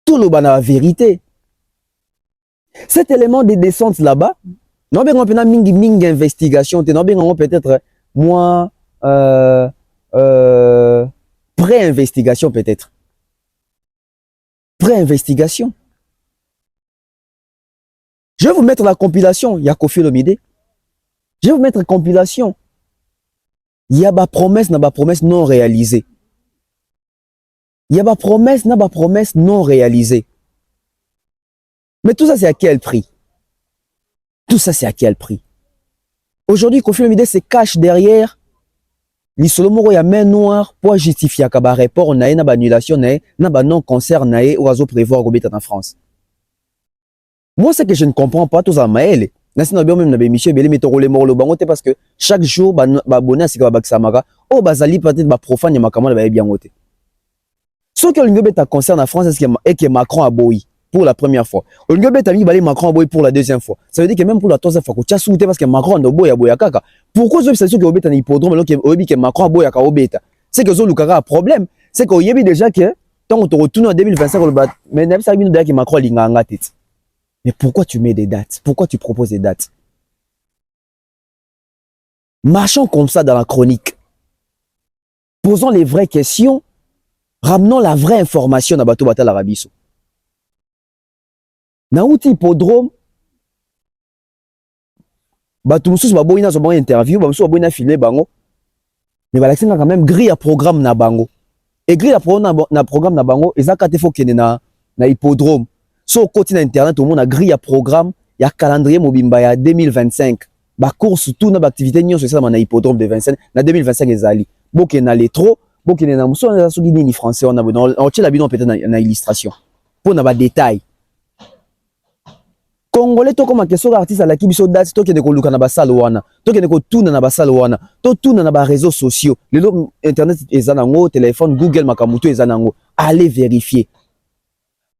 Tout le bana la vérité. Cet élément de descente là-bas, non bien on peut mingi investigation, non bien on peut-être moi pré-investigation peut-être. Pré-investigation. Je vais vous mettre la compilation, il y a Kofi Olomide. Je vais vous mettre la compilation. Il y a des promesses non réalisées. Il y a des promesses non réalisées. Mais tout ça, c'est à quel prix? Tout ça, c'est à quel prix? Aujourd'hui, Kofi Olomide se cache derrière l'Isolo Moro ya main noire pour justifier que rapport na na annulation na non concert na oiseau prévoir Robert en France. Moi c'est que je ne comprends pas tout ça maël. Na sina bien même na Michel Belé mais to le mort le bango parce que chaque jour ba abonné à sika ba samara o bazali peut-être ba profane ya makamala ba bien ngote. Ce que l'Union beta concert en France est que Macron a boyi pour la première fois. L'Union beta mi balé Macron a boyi pour la deuxième fois. Ça veut dire que même pour la troisième fois ko tia souté parce que Macron a boyi boya kaka. Pourquoi je sais que obeta na hippodrome alors que Macron a boyi ka obeta. C'est que zo lukara a problème, c'est que yebi déjà que tant on te retourne en 2025 mais n'a pas bien que Macron linga ngati. Mais pourquoi tu mets des dates? Pourquoi tu proposes des dates? Marchons comme ça dans la chronique. Posons les vraies questions. Ramenons la vraie information dans Bateau Batal Arabiso. Naouti hippodrome. Bateau Moussous Baboina sur interview. Bateau Baboina filmé bango. Mais Balaxin a quand même grille à programme na bango. Et grille à programme na bango. Et ça quand il faut qu'il y ait na hippodrome. Sur le côté d'internet, tout le monde a grille à programme, il y a calendrier Mobimba, il y a 2025. La course, tout notre activité, nous sommes dans hippodrome de 25, dans 2025 les ali. Boké na les trop, boké na muso na sugi ni français, on a on tient la bidon peut-être na illustration. Pour na ba détail. Congolais to comme question artiste à la kibiso date, to ke ne ko luka na ba sala wana, to ke ne ko tuna na ba sala wana, to tuna na ba réseaux sociaux. Les internet ezanango, téléphone, Google makamuto ezanango. Allez vérifier.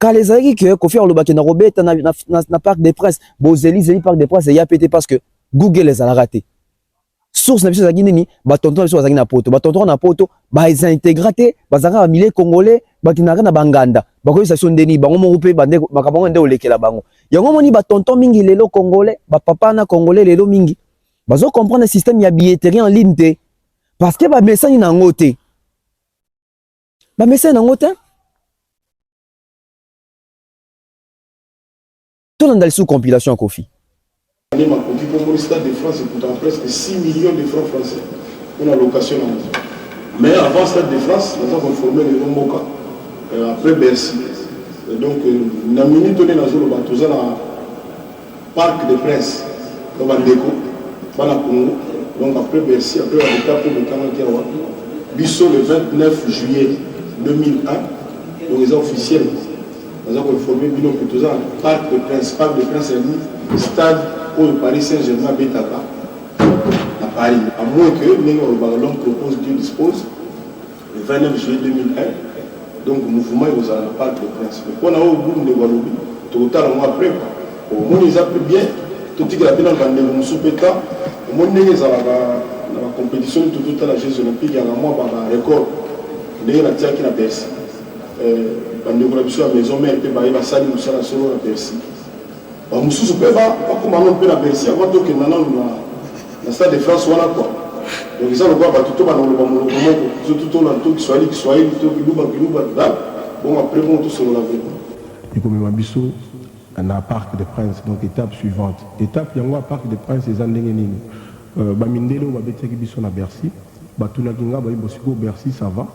Quand les amis que Kofi Olomide na Robert na Parc des Princes, Bozeli Parc des Princes ya pété parce que Google les a raté. Source na biso za nini ba tonton biso za na poto, ba tonton na poto, ba ils intégraté, ba zanga milé congolais, ba kinaka na banganda, ba ko station ndeni bango mo pe bande makabango nde olekela bango. Yango moni ba tonton mingi lelo congolais, ba papa na congolais lelo mingi. Bazo comprendre le système ya billetterie en ligne té. Parce que ba message na ngote. Ba message na ngote. Tout dans la sous-compilation à Kofi. Ma copie pour le Stade de France, c'est pourtant presque 6 millions de francs français pour la location. Mais avant le Stade de France, nous avons formé les Lomboka, après Bercy. Donc, nous avons mis donné dans le Parc des Princes, dans le Déco, dans la Congo. Donc, après Bercy, après l'État pour le Canada, Bissot le 29 juillet 2001, donc les officiels. Nous avons formé le Parc des Princes, stade où le Paris Saint-Germain Betaka à Paris. À moins que l'homme propose, Dieu dispose, le 29 juillet 2001, donc le mouvement est au Parc des Princes. Mais quand on a au bout de Guadeloupe, tout le temps, après, au moins ils apprennent bien, tout ce qui a été dans le sous-péta, au moins ils ont la compétition, tout le temps, la Jeux Olympiques, il y a un mois, un record, il y a un tir qui n'a pas bandeko na biso ya maison mère pe baye basali musala solo na Bercy ba mususu pe ba bakoma ngo pe na Bercy avant to ke nana na Stade de France wana quoi donc ça le quoi ba tout ba no ba mo surtout to na to Kiswahili to kiluba da bon après bon tout solo la vie et comme ma biso na Parc des Princes donc étape suivante étape yango Parc des Princes les andenge nini ba mindelo ba betaki biso na Bercy ba tunaki nga ba bosiko Bercy ça va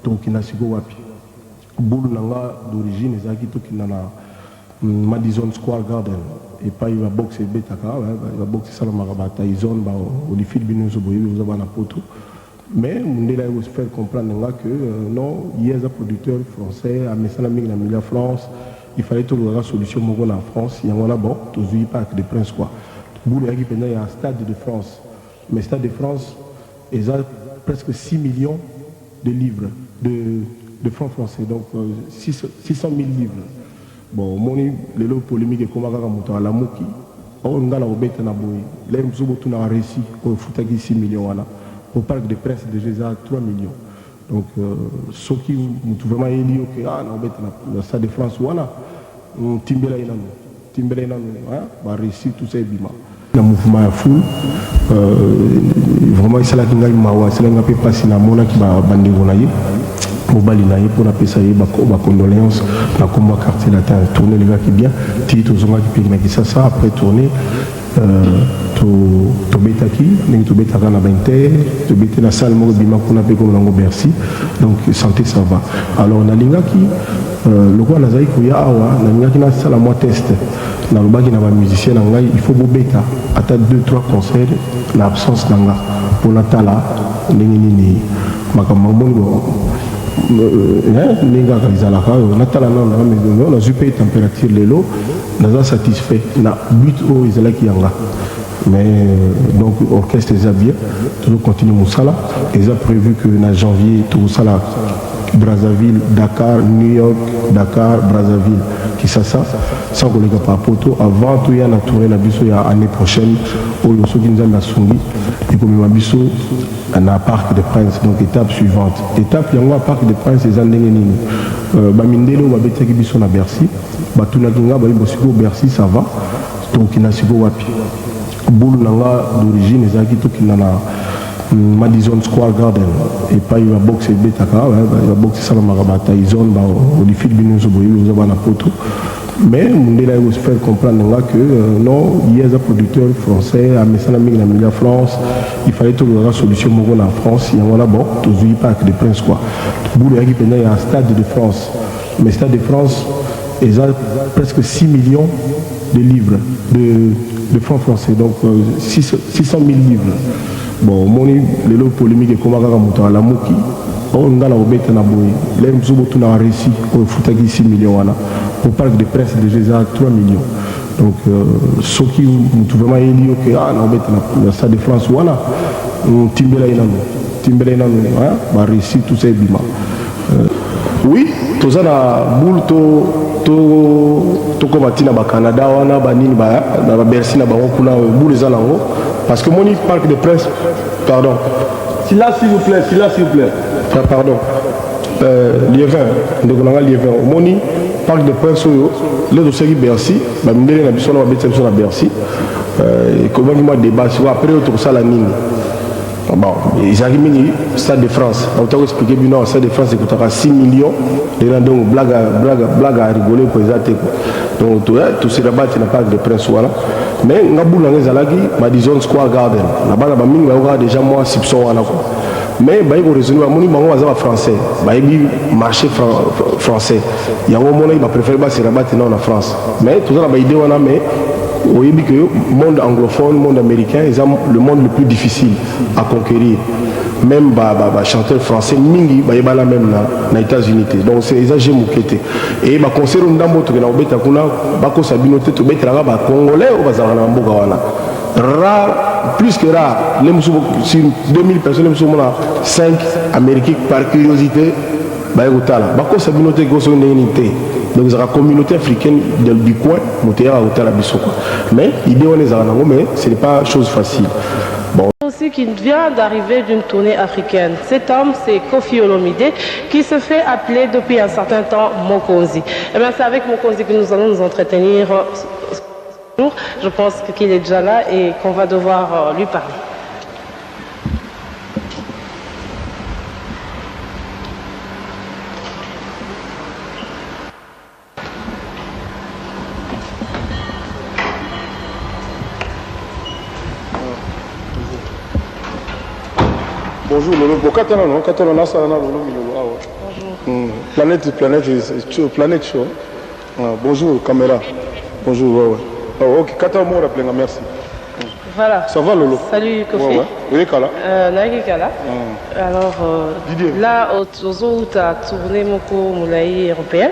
donc ina siko wapi boule nanga d'origine ezaki to kinana Madison Square Garden. Et pas il va boxer Betaka, il va boxer Salamara Tyson, Holyfield Binozo Boye, vous avez un poteau. Mais on est là pour faire comprendre que non, il y a des producteurs français, à Messanamik, la France, il fallait trouver une solution en France. Il y a un bon, tous les parcs de Prince quoi. Il y a un stade de France. Mais le stade de France, ils ont presque 6 millions de livres de francs français, donc 600 000 livres. Bon, mon les polémiques est comme à la Mouki. On a la bête na boy. Les Mzoubotou n'a réussi au foutagi 6 millions. Au parc de Prince, déjà 3 millions. Donc, ceux qui ont vraiment élu, dans le stade de France, voilà, Timbela réussi tout ça, bima. Le mouvement est fou. Vraiment, il s'est là qui n'a pas passé dans le monde qui va bander mobile naïe pour appeler ça ma condoléance na combat quartier latin tourner les gars qui bien titre aux hommes qui payent ça après tourner to betaki ni to betaka na bente to bete na salle mo bima kuna pe comme nango Bercy donc santé ça va alors na linga qui le quoi na zai kuya awa na linga qui na sala moi test na lobaki na ba musicien na ngai il faut bobeta ata 2-3 concerts na absence nanga pour la tala ndenge nini makambo ninga kalizalaka natala nana mais on a super température lelo naza satisfait na but o ezalaki yanga mais donc orchestre est bien toujours continue musala ils ont prévu que na janvier tout ça là Brazzaville, Dakar, New York, Dakar, Brazzaville, qui ça sans qu'on les gars par poto avant tout y a la tournée la biso ya année prochaine au loso qui nous a sungi et comme ma biso na Parc des Princes donc étape suivante étape yango Parc des Princes les andenge nini bamindelo babetaki biso na Bercy batuna kinga ba bosiko Bercy ça va donc na siko wapi boule nanga d'origine ezaki to kinana Madison Square Garden et pas il va boxer Betaka, il va boxer Salamara Tyson, Holyfield Binozo Boye, vous avez un poteau. Mais on est là pour faire comprendre que non, il y a des producteurs français, à Messanamik, la France, il fallait trouver une solution en France, il y a un bon, tous les parcs de Prince quoi. Il y a un stade de France, mais le stade de France, ils ont presque 6 millions de livres de francs français, donc 600 000 livres. Bon, mon les polémiques est comme à la Mouki. On a la bête na boy. Les Mzoubotou n'a réussi au foutagi 6 millions. Au parc de Prince, déjà 3 millions. Donc, ceux qui ont vraiment élu, dans le stade de France, voilà, Timbela va réussir tout ça, bima. Oui, tout ça, na boule, tout comme à Canada, wana banini ba Bercy na ba kuna boule za lango. Parce que mon parc de presse, pardon. Là, s'il vous plaît. Pardon. Liévin, donc on a Liévin. Mon parc de presse, le dossier Bercy, bah, m'aider na biso na bête na Bercy. Et comment moi débat sur après autour ça la mine. Bon, ils arrivent au Stade de France. On t'a expliqué bien, le Stade de France, c'est coûtera 6 millions. Les gens donc blague à rigoler pour les athées. Donc tout ce rabat n'a pas de prince voilà. Mais on a boulé dans les alagi, Madison Square Garden. Là-bas, on a déjà moi soupçon voilà quoi. Mais bah il raisonner à mon niveau on français. Bah il marché français. Il y a un moment il va préférer bah c'est rabat non en France. Mais tout ça bah idée on a mais oui, que le monde anglophone, le monde américain, c'est le monde le plus difficile à conquérir. Même les chanteurs français, mingi, ils sont la même dans les États-Unis. Donc c'est ça que j'ai moqué. Et les concerts où on a Congolais ou rare, plus que rare. Sur 2000 personnes, 5 Américains par curiosité. Donc la communauté africaine du coin, mais l'idée on est mais ce n'est pas chose facile. Bon. Aussi qui vient d'arriver d'une tournée africaine. Cet homme, c'est Koffi Olomide, qui se fait appeler depuis un certain temps Mokonzi. Et bien c'est avec Mokonzi que nous allons nous entretenir. Je pense qu'il est déjà là et qu'on va devoir lui parler. Bonjour, Lolo. Bonjour. Planète show. Bonjour, caméra. Bonjour, ouais. Oh, ok, 14 mots, rappelez-moi, merci. Voilà. Ça va, Lolo? Salut, Kofi. Oui, Kala. Nagi Kala. Alors, là, au où tu as tourné mon moulaï européen,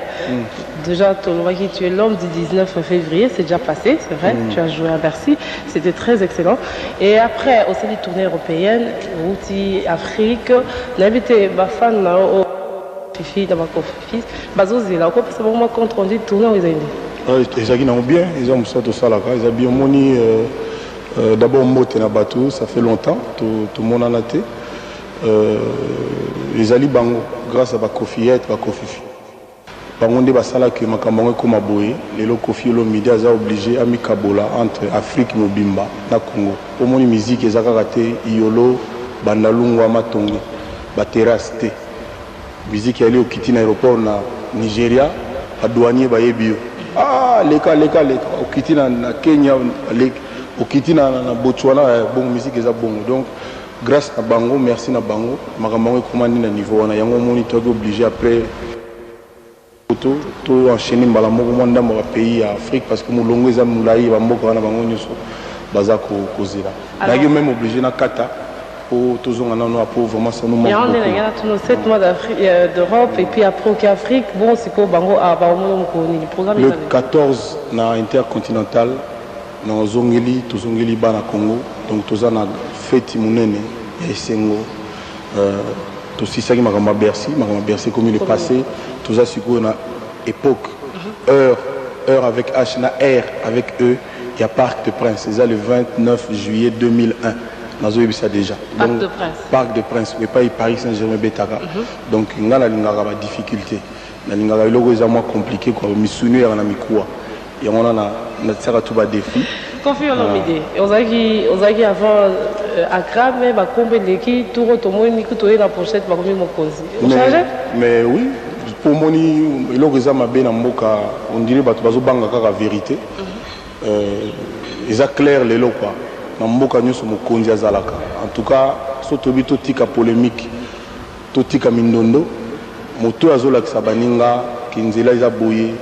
déjà, tu es l'homme du 19 février, c'est déjà passé, c'est vrai. Tu as joué à Bercy, c'était très excellent. Et après, aussi, les tournées européennes, Routi, Afrique, n'habité ma fan au Fifi, dans ma Fifi, Bazozi, là, c'est vraiment compte rendu de tourner aux Indiens. Ils ont bien, ils ont sorti ça là, ils ont bien moni. D'abord, Moté na bateau, ça fait longtemps, tout le monde en a été. Les Ali Bango, grâce à Bakofiette, Bakofifi. Bango de Basala qui m'a camé comme aboye, les Kofi Olomide a obligé à Mikabola entre Afrique et Mobimba, na Congo. Au moins, musique, ils ont raté Iolo, Bandalungwa, Matongi, Bateraste. Musique est allée au Kitine aéroport na Nigeria, à douanier Bayebio. Ah, les cas, au Kitine na Kenya, au Kitina na Botswana bon musique est bon donc grâce à Bango merci na Bango makambo commandé na niveau on a yango moniteur obligé après tout enchaîner mbala moko mwanda mo pays à Afrique parce que mulongo eza mulayi ba mboka na bango nyoso baza ko kozela na yo même obligé na kata pour toujours on a pour vraiment ça nous manque. Et on est là tous 7 mois d'Europe et puis après au Afrique bon c'est quoi Bango a ba le programme le 14 na intercontinental na zongeli tozongeli bana Congo donc toza na fête munene ya esengo tosisaki makambo ya Bercy comme il est passé toza sikoyo na époque heure avec H na R avec E il y a Parc de Prince c'est le 29 juillet 2001 nazoyebisa déjà donc Parc de Prince mais pas Paris Saint-Germain Betaka donc ngala lingaka ba difficulté na lingaka iloko eza moins compliqué quoi misunu ya na mikuwa et on a na tout bas défi. Kofi Olomide, ozaki avant Accra mais ba kombe leki tout retomo ni kutoye la pochette ba komi mokonzi. On change? Mais oui, pour moni iloko za mabe na mboka on dirait bato bazo banga kaka vérité. Eza clair lelo quoi. Na mboka nyoso mokonzi azalaka. En tout cas, sotobi to tika polémique. To tika mindondo. Moto azolakisa baninga kinzela eza boye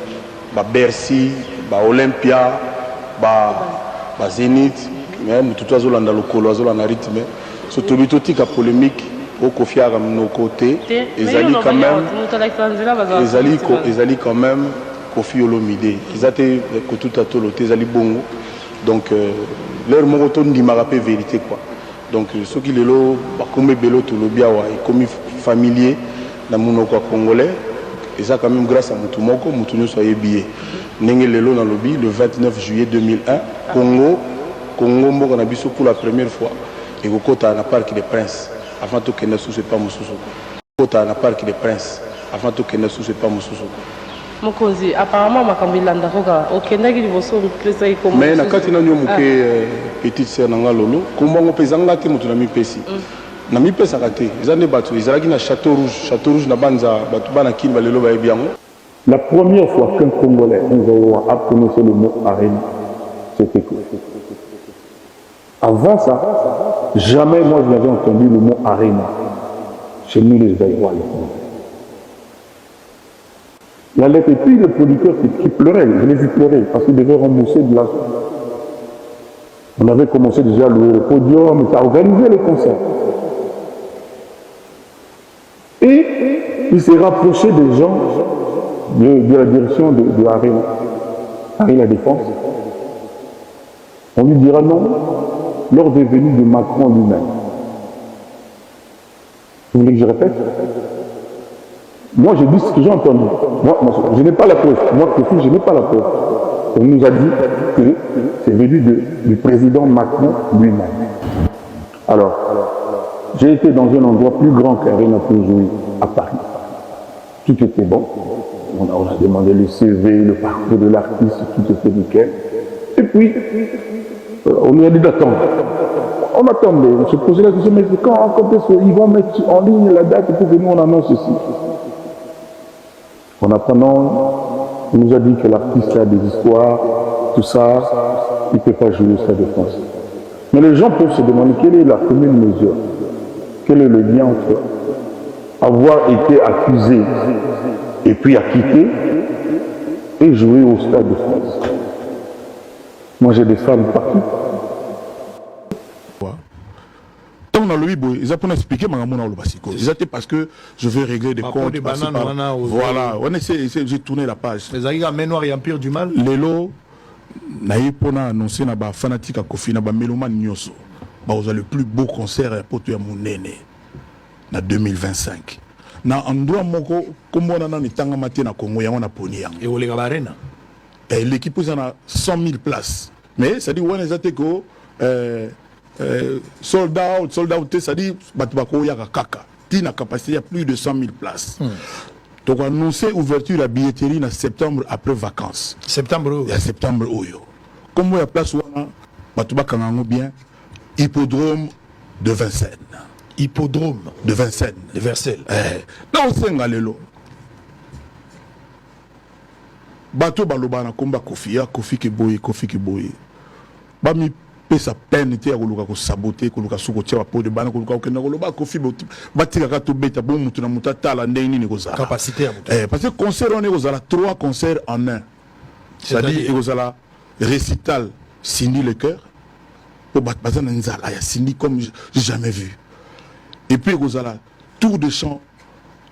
ba Bercy ba Olympia ba Zénith même tout azolanda lokolo azolanda rythme surtout bitotika polémique au kofiara no côté ezali quand même Kofi Olomide ezate ko tout atoloté ezali bongo donc leur moroto ndimaka pe vérité quoi donc ce qui lelo ba kombe belo to lobia wa comme familier na monoko congolais et ça quand même grâce à Moutoumoko, Moutounyo soyez billet. Nenge lelo na lobby le 29 juillet 2001, Congo moko na biso pour la première fois et kokota na Parc des Princes avant to kende sous c'est pas mosusu. Kokota na Parc des Princes avant to kende sous c'est pas mosusu. Mokonzi apparemment makambo landa koka okendaki liboso pesa ikomo. Mais na kati na nyo moke petite sœur nanga lolo, kombango pezanga te mutu na mi pesi. Na mi pesa kate ezane bato ezalaki na Château Rouge na banza bato bana kini balelo ba ebiango. La première fois qu'un Congolais a prononcé le mot arène, c'était quoi? Avant ça, jamais moi je n'avais entendu le mot arène chez nous les Zaïrois. La lettre et puis le producteur qui pleurait, je l'ai vu pleurer parce qu'il devait rembourser de l'argent. On avait commencé déjà à louer le podium, à organiser les concerts. Et il s'est rapproché des gens de la direction de Arena La Défense. On lui dira non lors des venues de Macron lui-même. Vous voulez que je répète? Moi, je dis ce que j'ai entendu. Moi, je n'ai pas la preuve. Moi, je n'ai pas la preuve. On nous a dit que c'est venu du président Macron lui-même. Alors, j'ai été dans un endroit plus grand qu'Arena pour jouer à Paris. Tout était bon. On a demandé le CV, le parcours de l'artiste, tout était nickel. Et puis, on nous a dit d'attendre. On attendait, on se posait la question, mais quand ils vont mettre en ligne la date pour que nous on annonce ceci. En attendant, on nous a dit que l'artiste a des histoires, tout ça, il ne peut pas jouer sa défense. Mais les gens peuvent se demander quelle est la commune mesure, quel est le lien entre avoir été accusé et puis acquitté et jouer au Stade de France. Moi, j'ai des fans partout. Tant on a le boy, ils ont expliqué c'était parce que je veux régler des comptes. Voilà, j'ai tourné la page. Les aïgas Ménoir et Empire du Mal. Lelo, naïe pour annoncer na ba fanatique à Kofi na ba mélomane nyoso. Bah vous avez le plus beau concert pour toi mon néné. Na 2025. Na endroit moko comme on a na tanga matin na Congo ya on a poni et au Lega Arena. Et l'équipe en a 100 000 places. Mais ça dit on est ateko sold out, ça dit batubako ya kaka. Tina capacité à plus de 100 000 places. Donc on a annoncé ouverture de la billetterie en septembre après vacances. Septembre. Il y a septembre oyo. Comme il y a place wana batubaka ngango bien hippodrome de Vincennes. Hippodrome de Vincennes. De Versailles. Là on s'est ngalelo. Bato baloba na komba Kofi ke boye. Ba mi pesa peine te akoluka ko saboter koluka soko tia po de bana koluka okenda koloba Kofi batika ka to beta bo mutu na muta tala ndeni ni kozala. Capacité à mutu. Parce que concert on est kozala 3 concerts en un. C'est-à-dire kozala récital Cindy le cœur pour bazana nzala ya Cindy comme j'ai jamais vu. Et puis kozala tour de chant,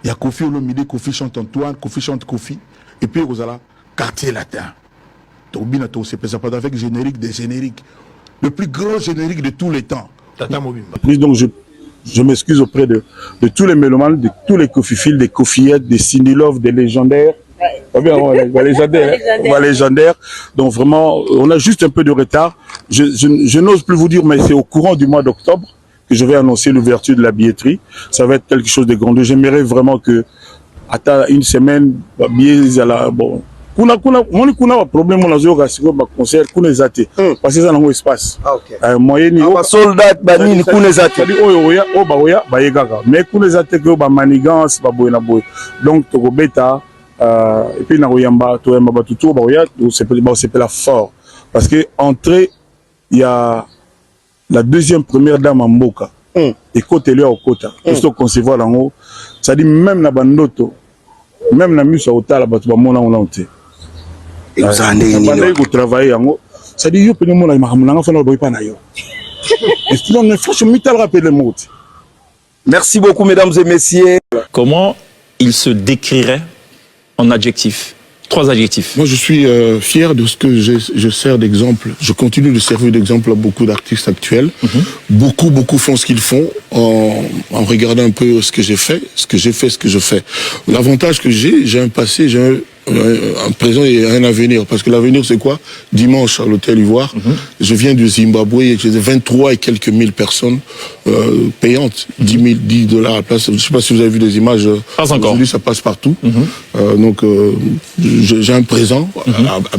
il y a Kofi Olomide, Kofi chante Antoine, Kofi chante Kofi et puis kozala quartier latin. Donc binato c'est pas avec générique des génériques. Le plus grand générique de tous les temps. Donc je m'excuse auprès de tous les mélomanes, de tous les Kofifils, des Kofiettes, des Cindy Love, des légendaires. Légendaires. Donc vraiment, on a juste un peu de retard. Je n'ose plus vous dire, mais c'est au courant du mois d'octobre que je vais annoncer l'ouverture de la billetterie. Ça va être quelque chose de grand. J'aimerais vraiment que, à une semaine, bon. Kuna problème on a joué au concert kuna zate parce que ça n'a pas espace moyen ni soldat bani ni kuna zate oya ba yegaka mais kuna zate que ba manigance ba boy na boy donc to beta et puis na royamba to yamba batuto ba oya c'est la fort parce que entrée il y a la deuxième première dame en Mboka et côté là au kota pour concevoir là haut ça dit même na bandoto même na musa otala batu ba mona on onté et vous allez travailler en haut ça dit yo pe mona mahamuna fa na boy pa na yo est-ce qu'on ne faut pas rappeler le mot. Merci beaucoup mesdames et messieurs. Comment il se décrirait en adjectifs? 3 adjectifs. Moi, je suis fier de ce que je sers d'exemple. Je continue de servir d'exemple à beaucoup d'artistes actuels. Beaucoup font ce qu'ils font en regardant un peu ce que j'ai fait, ce que je fais. L'avantage que j'ai un passé, j'ai un présent et un avenir. Parce que l'avenir, c'est quoi? Dimanche, à l'hôtel Ivoire, je viens du Zimbabwe et j'ai 23 et quelques mille personnes payantes. $10 à la place. Je ne sais pas si vous avez vu des images. Pas encore. Aujourd'hui, ça passe partout. Donc, j'ai un présent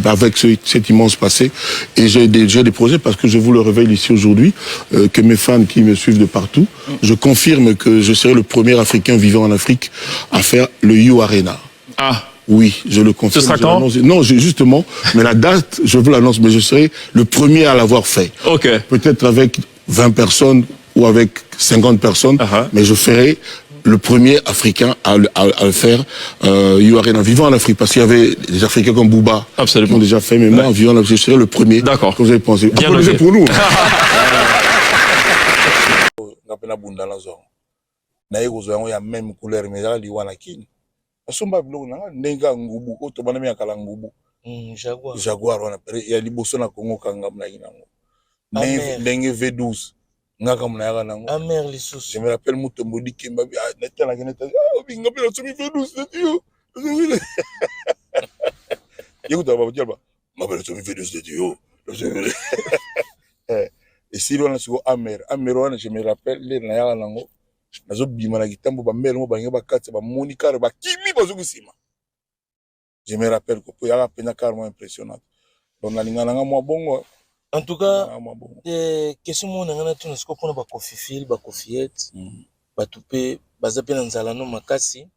avec cet immense passé. Et j'ai des projets parce que je vous le révèle ici aujourd'hui, que mes fans qui me suivent de partout, je confirme que je serai le premier Africain vivant en Afrique à faire le You Arena. Ah. Oui, je le confirme. Ce sera quand? Non, justement, mais la date, je vous l'annonce, mais je serai le premier à l'avoir fait. Ok. Peut-être avec 20 personnes ou avec 50 personnes, mais je ferai le premier Africain à le faire, You Arena, vivant en Afrique, parce qu'il y avait des Africains comme Booba qui ont déjà fait, mais moi, vivant en Afrique, je serai le premier. D'accord. Comme vous avez pensé. Bien noté pour nous. Même couleur, mais là, asomba biloko nanga ndenga ngubu ko to banami akala ngubu jaguar wana ya liboso na Congo kanga mna inango ndenge V12 ngaka mna yaka nango amer lisusu je me rappelle Mutombo Dikemba neta na keneta binga pela tumi V12 de yo yeko to ba dialba ma pela tumi V12 de yo et si wana siko amer wana je me rappelle le na yaka nango nazo bima na kitambo ba mère mo ba ngeba katsa ba moni kare ba kimi bazo kusima. Je me rappelle que ya pena carrément impressionnant. Donc na linga nga mo bongo. En tout cas, question mo na ngana tuna siko pona ba Kofifil ba Kofiette ba tupe bazape na nzala no makasi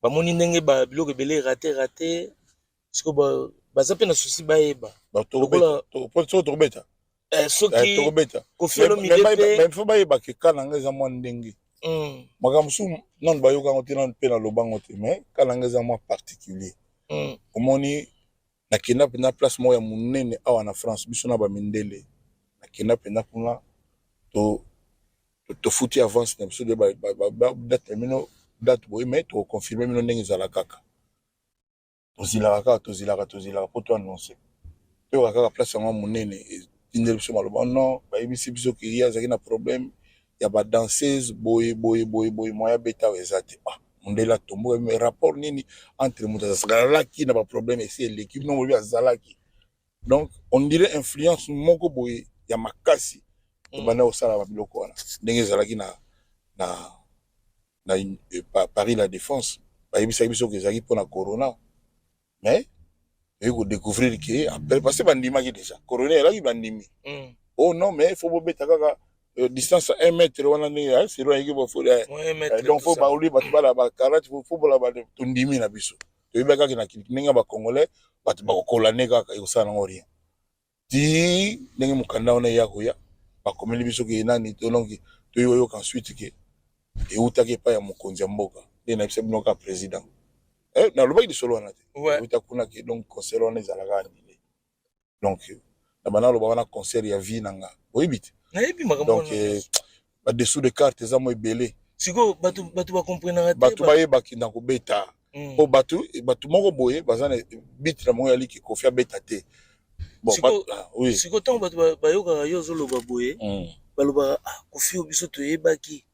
ba moni ndenge ba biloko belé raté siko bazape na souci ba eba ba to beta soki Kofi Olomide pe faut ba eba ke kana ngeza mo ndenge makamsu non ba yoka ngote non pe na lobango te mais kana ngeza mo particulier omoni nakenda pena place mo ya munene awa na France biso na ba mindele nakenda pena kuna to futi avance na biso de ba date mino date boy mais to confirmer mino ndenge za la kaka tozilaka po to annoncer to kaka place yango munene tindel biso maloba non ba ibisi biso ki ya zaki na problème ya ba danseuse boy moya beta ezate mondela tombo mais rapport nini entre muta zalaki na ba problème ici l'équipe non lui azalaki donc on dirait influence moko boy ya makasi bana osala ba biloko wana ndenge zalaki na Paris la Défense ba ibisa biso ke zaki pona corona mais il faut découvrir que après parce que bandima qui déjà corona là qui bandimi oh non mais il faut bobeta kaka distance 1 mètre wana ni c'est loin qui faut donc faut ba oli batu bala ba 40 faut bala ba tundimi na biso to yeba kaka na ninga ba congolais batu ba kokolane kaka yosana ngori ti ndenge mukanda ona ya koya ba komeli biso ke nani to longi to yo ensuite ke e utaki pa ya mokonzi ya mboka de na biso binoka président na loba di solo wana te utakuna ke donc concert wana ezalaka ni donc na bana loba wana concert ya vie nanga oyibite na yebi makambo donc ba dessous de carte za mo ebele siko batu ba comprendre te batu ba yeba ki na ko beta o batu moko boye bazana bit na mo ya liki ko fia beta te bon oui siko tant batu ba yoka yo zo loba boye baloba Koffi biso to yebaki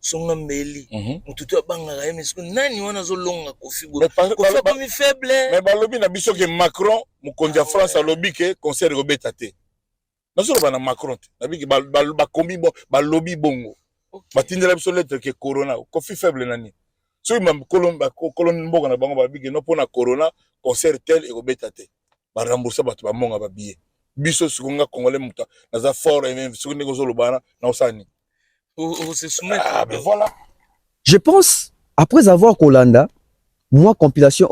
songa mbeli mututu abanga yeme siko nani wana zo longa Koffi bo Koffi comme faible mais balobi na biso ke Macron mukonzi ya France alobi ke concert go beta te nazo bana Macron na biki ba kombi bo balobi bongo batindela biso lettre ke corona Koffi faible nani so imam kolon mboka na bango ba biki no pona corona concert tel e go beta te ba rembourser batu ba monga ba billet biso sukunga congolais muta naza fort et même sukunga ko zolobana na osani se soumettre ben voilà je pense après avoir Kolanda moi compilation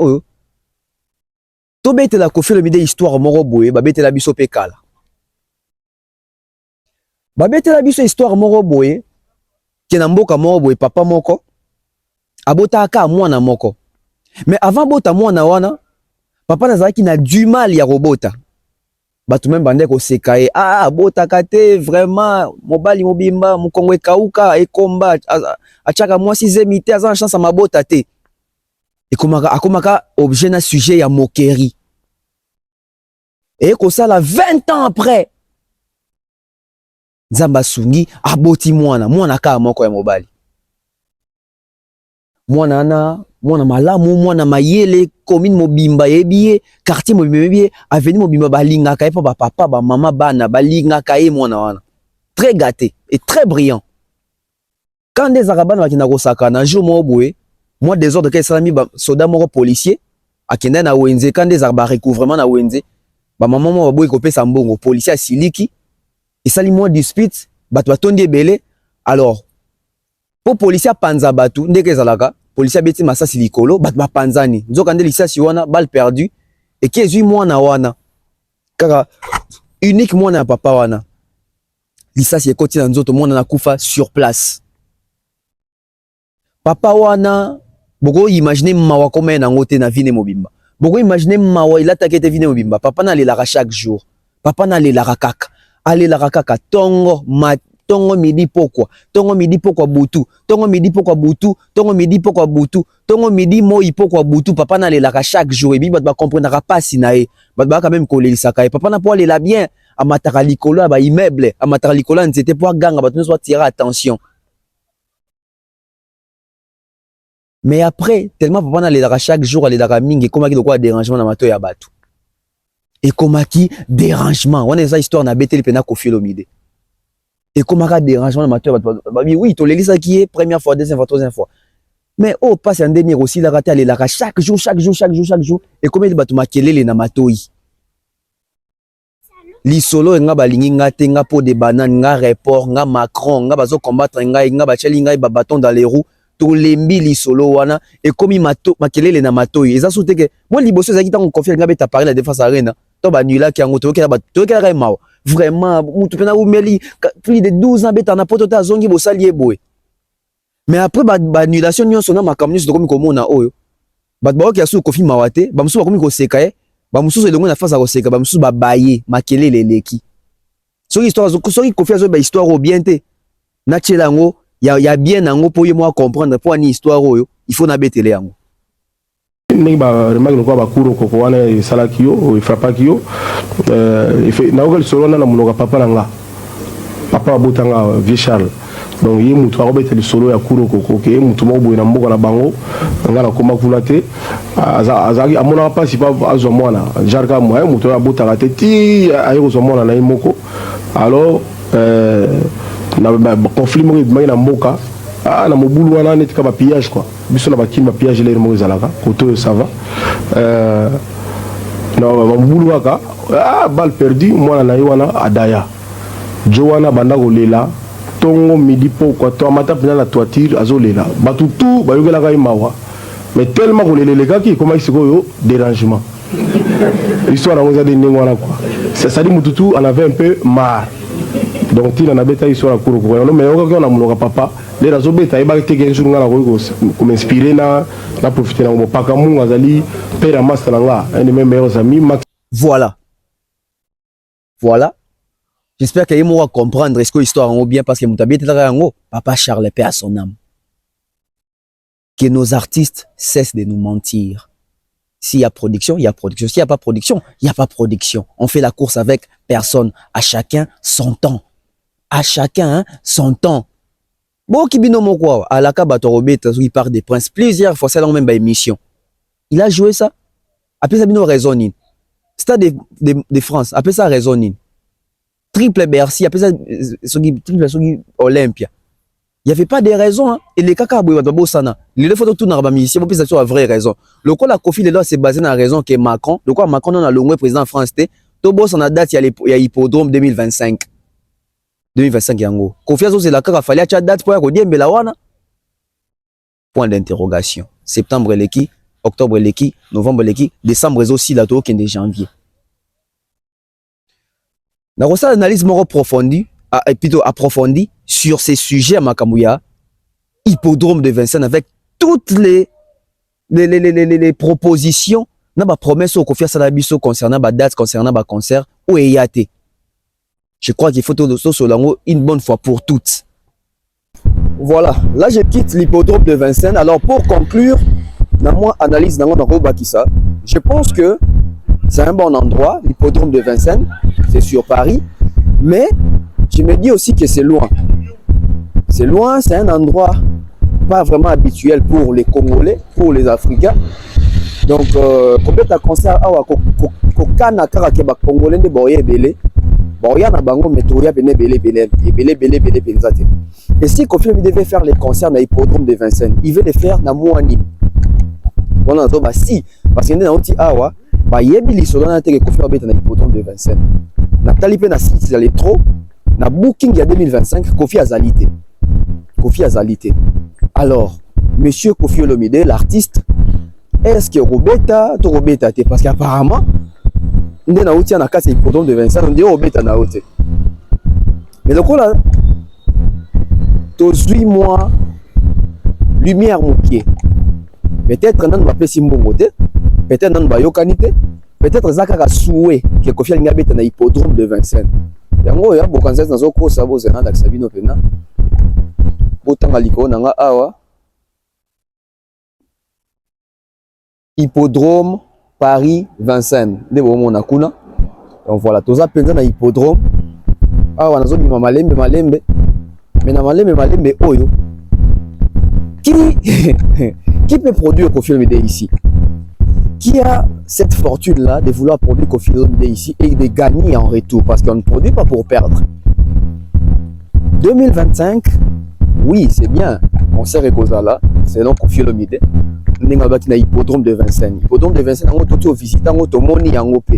to bete la Koffi Olomide histoire moko boye ba bete la biso pe kala ba bete la biso histoire moko boye ke na mboka moko boye papa moko abota aka mwana moko mais avant bota mwana wana papa nazalaki na du mal ya robota batu même bande ko sekaye bota kate vraiment mobali mobimba mukongo ekauka ekomba achaka moi 6e mité azana chance mabota te akomaka objet na sujet ya moquerie et ko sala 20 ans après Nzamba sungi aboti mwana ka moko ya mobali mwana malamu mwana mayele commune mobimba yebiye quartier mobimba yebiye avenue mobimba balingaka epa ba papa ba mama bana balingaka ye mwana wana très gâté et très brillant quand des arabana bakina kosaka na jour mo boye moi désordre que salami ba soda moko policier akenda na wenze quand des araba recouvrement na wenze ba mama mo boye kopesa mbongo policier asiliki esali mo dispute bato batondi ebele alors po policier panza batu ndeke ezalaka policier beti masasi likolo bat ba panzani nzoka nde lisasi wana balle perdu et qui ezui mwana wana kaka unique mwana ya papa wana lisasi ekoti na nzoto mwana na kufa sur place papa wana boko imaginer mawa koma na ngote na vine mobimba boko imaginer mawa ilata kete vine mobimba papa na lelaka chaque jour papa na lelaka kaka tongo midi pokwa butu tongo midi pokwa butu tongo midi pokwa butu tongo midi moi pokwa butu papa na lelaka chaque jour et bi bat ba comprendre pas si na e bat ba quand même kolelisaka papa na po lela bien amataka likolo ba immeuble amataka likolo nzete po ganga bat soit tirer attention mais après tellement papa na lelaka chaque jour lelaka mingi komaki de quoi dérangement na mato ya batu et komaki dérangement on est ça histoire na beteli pena Koffi Olomide et comment ça dérangement amateur oui tu les qui est première fois deuxième fois troisième fois mais passe en dernier aussi la raté aller là chaque jour et comment il batu makelele na matoi li solo nga balingi nga te nga po de banane nga report nga Macron nga bazo combattre nga ba cheli nga ba bâton dans les roues to lembi li solo wana et comme makelele na matoi eza soute que moi liboso ezaki tango confier nga beta parler la défense arena to ba nula ki yango to kela mawa vraiment mutu pena umeli plus de 12 ans beta na poto ta zongi bosali eboye mais après ba annulation nyonso na makambo nyonso komi komona oyo bat ba okia su Koffi mawate ba musu bakomi ko sekaye bamususu elongo na face à koseka bamususu babaye makelele eleki soki histoire soki Kofi azoyeba histoire oyo bien te natiela yango ya bien nango mpo ye moko comprendre mpo ani histoire oyo il faut nabetele yango ndenge baremarke lokola bakuru koko wana esalaki yo efrapaki yo nayoka lisolo wana na monoko papa na nga papa abotanga vieux Charles donc ye mutu akobeta lisolo ya kuru koko ke ye mutu moko boye na mboka na bango nga nakoma kuna te azalaki amonaka mpasi mpa azwa mwana jarka moye mutu oyo abotaka te ti aye kozwa mwana na ye moko alors na conflit moko ebimaki na mboka na mobulu wana neti ka bapillage quoi biso na bakini bapillage lere moko ezalaka koto oyo ça va na mobulu waka balle perdu mwana na ye wana adaya jo wana banda kolela tongo midi pokwa to amata mpena na toiture azolela bato tu bayokelaka ye mawa mais tellement kolelelekaki ekomaki sikoyo dérangement histoire yango eza de ndenge wana quoi c'est-à-dire mutu tu en avait un peu marre donc tina nabeta histoire ya kurukuru yango mais yokaki wana monoko papa lelo azobeta ayebaki te ke jour nga nakoki kominspire na profite nango mopaka mungu azali père ya master na nga un de mes meilleurs amis voilà j'espère que yemo va comprendre est-ce que l'histoire en bien parce que mutabi était yango papa Charles paix à son âme que nos artistes cessent de nous mentir. S'il y a production, il y a production. S'il n'y a pas production, il n'y a pas production. On fait la course avec personne. À chacun son temps. À chacun son temps. Bon, Kibino Mokwa, à la Kabatorobet, il part des princes plusieurs fois, c'est la même émission. Il a joué ça. Après ça, Bino raisonne. Stade de France, après ça, raisonne. Triple Bercy, après ça, triple Olympia. Il n'y avait pas de raison. Hein. Et les caca, les photos tout dans la musicien, c'est la vraie raison. Le coup, la Kofi, c'est basé dans la raison que Macron, le coup, Macron, on a le président France, Tobo, on a date, il y a hippodrome 2025. 2025, yango. Kofi, c'est la caca, fallait à date pour dire, mais la wana. Point d'interrogation. Septembre, l'équipe, octobre, l'équipe, novembre, l'équipe, décembre, aussi, la tour qui est de janvier. Dans une analyse more plutôt approfondie sur ces sujets à Makamouya, hippodrome de Vincennes avec toutes les propositions, n'a pas promesse au Kofi Salabiso concernant la date, concernant le concert ou EYAT. Je crois qu'il faut tout sur l'angle une bonne fois pour toutes. Voilà, là je quitte l'hippodrome de Vincennes. Alors pour conclure, dans mon analyse dans mon Bakissa, je pense que c'est un bon endroit, l'hippodrome de Vincennes, c'est sur Paris, mais je me dis aussi que c'est loin. C'est loin, c'est un endroit pas vraiment habituel pour les Congolais, pour les Africains. Donc, combien de concerts kokana kara ke ba Congolais de boye belé. Boya na bango metoya bene belé penzate. Et si Kofi devait faire les concerts dans l'hippodrome de Vincennes, il veut les faire dans Moani. On a dit si parce que na oti awa ba yebili solana te Kofi obeta na l'hippodrome de Vincennes. Na talipe na site les trop. Na booking il y a 2025, Kofi Azalité. Kofi Azalité. Alors, monsieur Kofi Olomide, l'artiste, est-ce que Robeta, to Robeta te parce qu'apparemment, on a outil na casse hippodrome de Vincennes, on dit Robeta na outil. Mais donc là, to 8 mois, lumière mokié. Peut-être non va pesi mbongote, peut-être non va yokanité, peut-être zakaka souhait que Kofi Alinga beta na hippodrome de Vincennes. Yango ya bokanzes nazo ko sabo zena ndakisa bino pena botanga liko nanga awa hippodrome Paris Vincennes nde bomona kuna. Donc voilà, toza penza na hippodrome awa nazo bima malembe mais na malembe oyo qui peut produire Kofi Olomide ici? Qui a cette fortune-là de vouloir produire Kofi Olomide ici et de gagner en retour parce qu'on ne produit pas pour perdre. 2025, oui, c'est bien. On sait Rekozala, c'est donc Kofi Olomide. On a un hippodrome de Vincennes. Hippodrome de Vincennes, on a visité, on a moni en OP.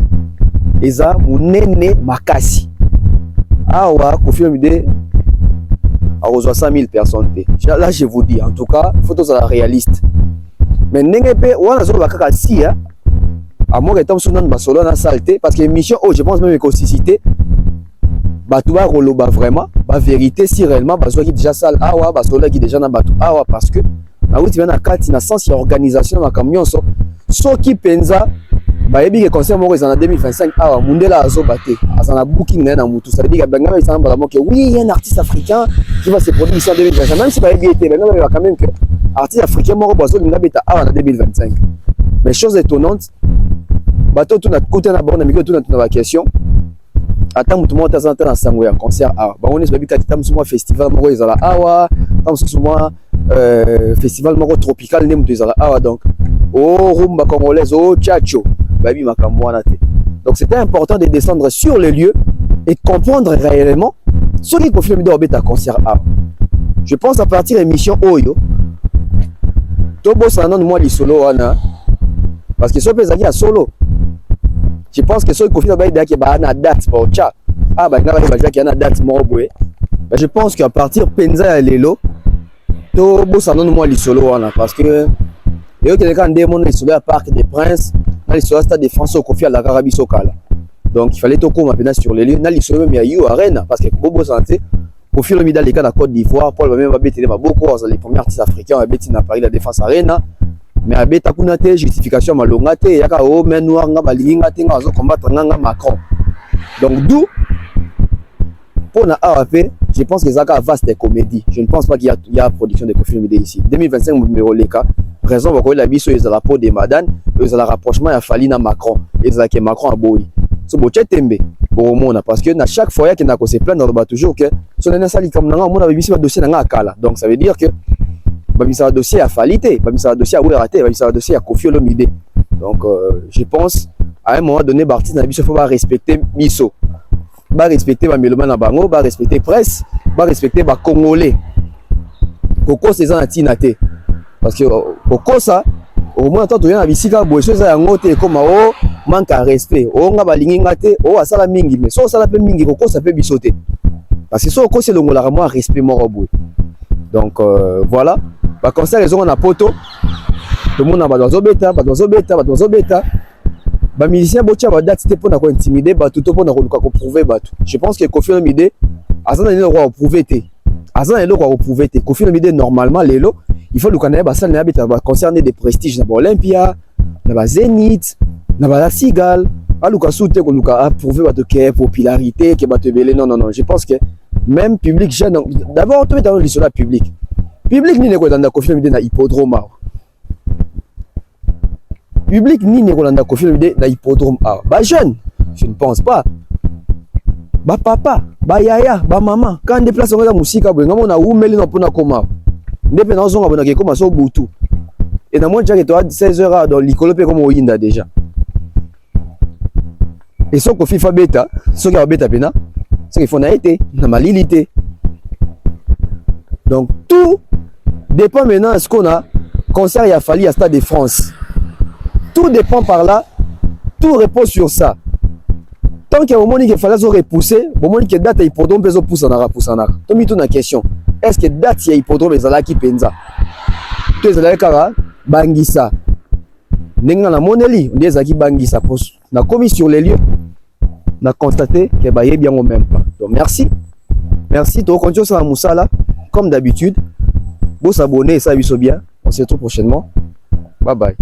Et ça, on est makasi. Ah ouais, Kofi Olomide a reçu 100 000 personnes. Là, je vous dis, en tout cas, il faut être réaliste. Mais n'engagez on a besoin de si à moi étant sur notre solo na saleté parce que l'émission je pense même que cité batouba roloba vraiment la vérité si réellement bazoa qui déjà sale awa basola qui déjà na batou awa parce que na outi na kati na sens ya organisation na camion so qui penza bayebi que concert moko en 2025 awa Mundela azobate azana booking na mutu, ça veut dire que bangama ils sont que oui, il y a un artiste africain qui va se produire ici en 2025, même si bayebi était bangama va quand même que artiste africain moko bazo linga beta awa en 2025. Mais chose étonnante, bato tout na côté na bon amigo tout na question. Attends mutu mo tazana na sango ya concert awa. Ba on est babi kati tamusuma festival moko ezala awa, tamusuma festival moko tropical ne mutu ezala awa donc oh rumba congolaise, oh tchatcho. Donc c'était important de descendre sur les lieux et comprendre réellement ce qui confirme de Obeta concert A. Je pense à partir de l'émission Oyo, Tobo Sanon moi les solo ana parce que ce pesaki à solo. Je pense que ce qui confirme de que ba na date pour tcha. Ah ba ngaba ba qui na date mo boé. Je pense qu'à partir Penza et Lelo, Tobo Sanon moi les solo ana parce que et eux qui les candidats les solo à Parc des Princes. Dans l'histoire stade de France au confié à la Arabie Sokala. Donc il fallait tout comme maintenant sur les lieux. Dans l'histoire même il y a eu arène parce que Bobo Santé au fil du dans les cas de la Côte d'Ivoire Paul même va bêter beaucoup les premiers artistes africains à bêter à Paris la défense arena mais à bêta kunate justification malongate yaka o men noir nga balinga tenga zo combattre nga Macron. Donc d'où pour na AFP, je pense que Zaka vaste comédie. Je ne pense pas qu'il y a production de Kofi ici. 2025 numéro les cas. Raison pourquoi la biso est la peau des madanes, ils ont le rapprochement à Falina Macron, ils ont que Macron a boui. So bo tchetembe bo mona parce que na chaque fois qu'il n'a que se plaindre dans toujours que son nana sali comme nanga mona bibisi ba dossier nanga kala. Donc ça veut dire que babisi ba dossier à Falité, babisi ba dossier à Oueraté, babisi ba dossier à Kofi Olomide. Donc je pense à un moment donné l'artiste na biso faut pas respecter biso. Ba respecter ba mélomane na bango, ba respecter presse, ba respecter ba congolais. Koko c'est ça na tinate. Parce que au ça au moins tant tu as bisika boy chose ya ngote comme oh manque à respect oh nga balingi ngate oh asala mingi mais so sala pe mingi koko ça peut bisoter parce que so ko c'est le ngola moi respect moro boy donc voilà ba concert les on a poto tout le monde ba dozo beta ba musicien botia ba date c'était pour na ko intimider ba tout pour na ko prouver ba tout je pense que Kofi Olomide azana le roi prouver té azana le roi prouver té Kofi Olomide normalement lelo il faut le connaître parce que va concerner des prestiges na Olympia na Zénith na la Cigale aluka soute ko luka approuver votre popularité que bato belé non je pense que même public jeune d'abord tu es dans l'histoire public ni ne ko dans Kofi Olomide na hippodrome public ni ne ko dans Kofi Olomide na hippodrome ba jeune je ne pense pas ba papa ba yaya ba maman quand déplace on la musique bo ngamo na umeli no pona koma depuis dans son abonné comme ça au Boutou et dans moi déjà que toi 16h dans l'icolope comme au Inda déjà et ce qu'on FIFA bêta ce qui a bêta pena ce qu'il faut na été na malilité donc tout dépend maintenant ce qu'on a concert il a fallu à Stade de France tout dépend par là tout repose sur ça tant qu'il y a un moment qu'il fallait se repousser au moment que date il pourrait on pousser na to mi tout na question est-ce que date ya hippodrome ezalaki penza to ezalaki kaka bangisa ndenge na moneli on ezalaki bangisa na commis sur les lieux na constaté que baye bien au même pas donc merci to continue ça musala comme d'habitude vous s'abonner ça biso bien on se retrouve prochainement bye bye.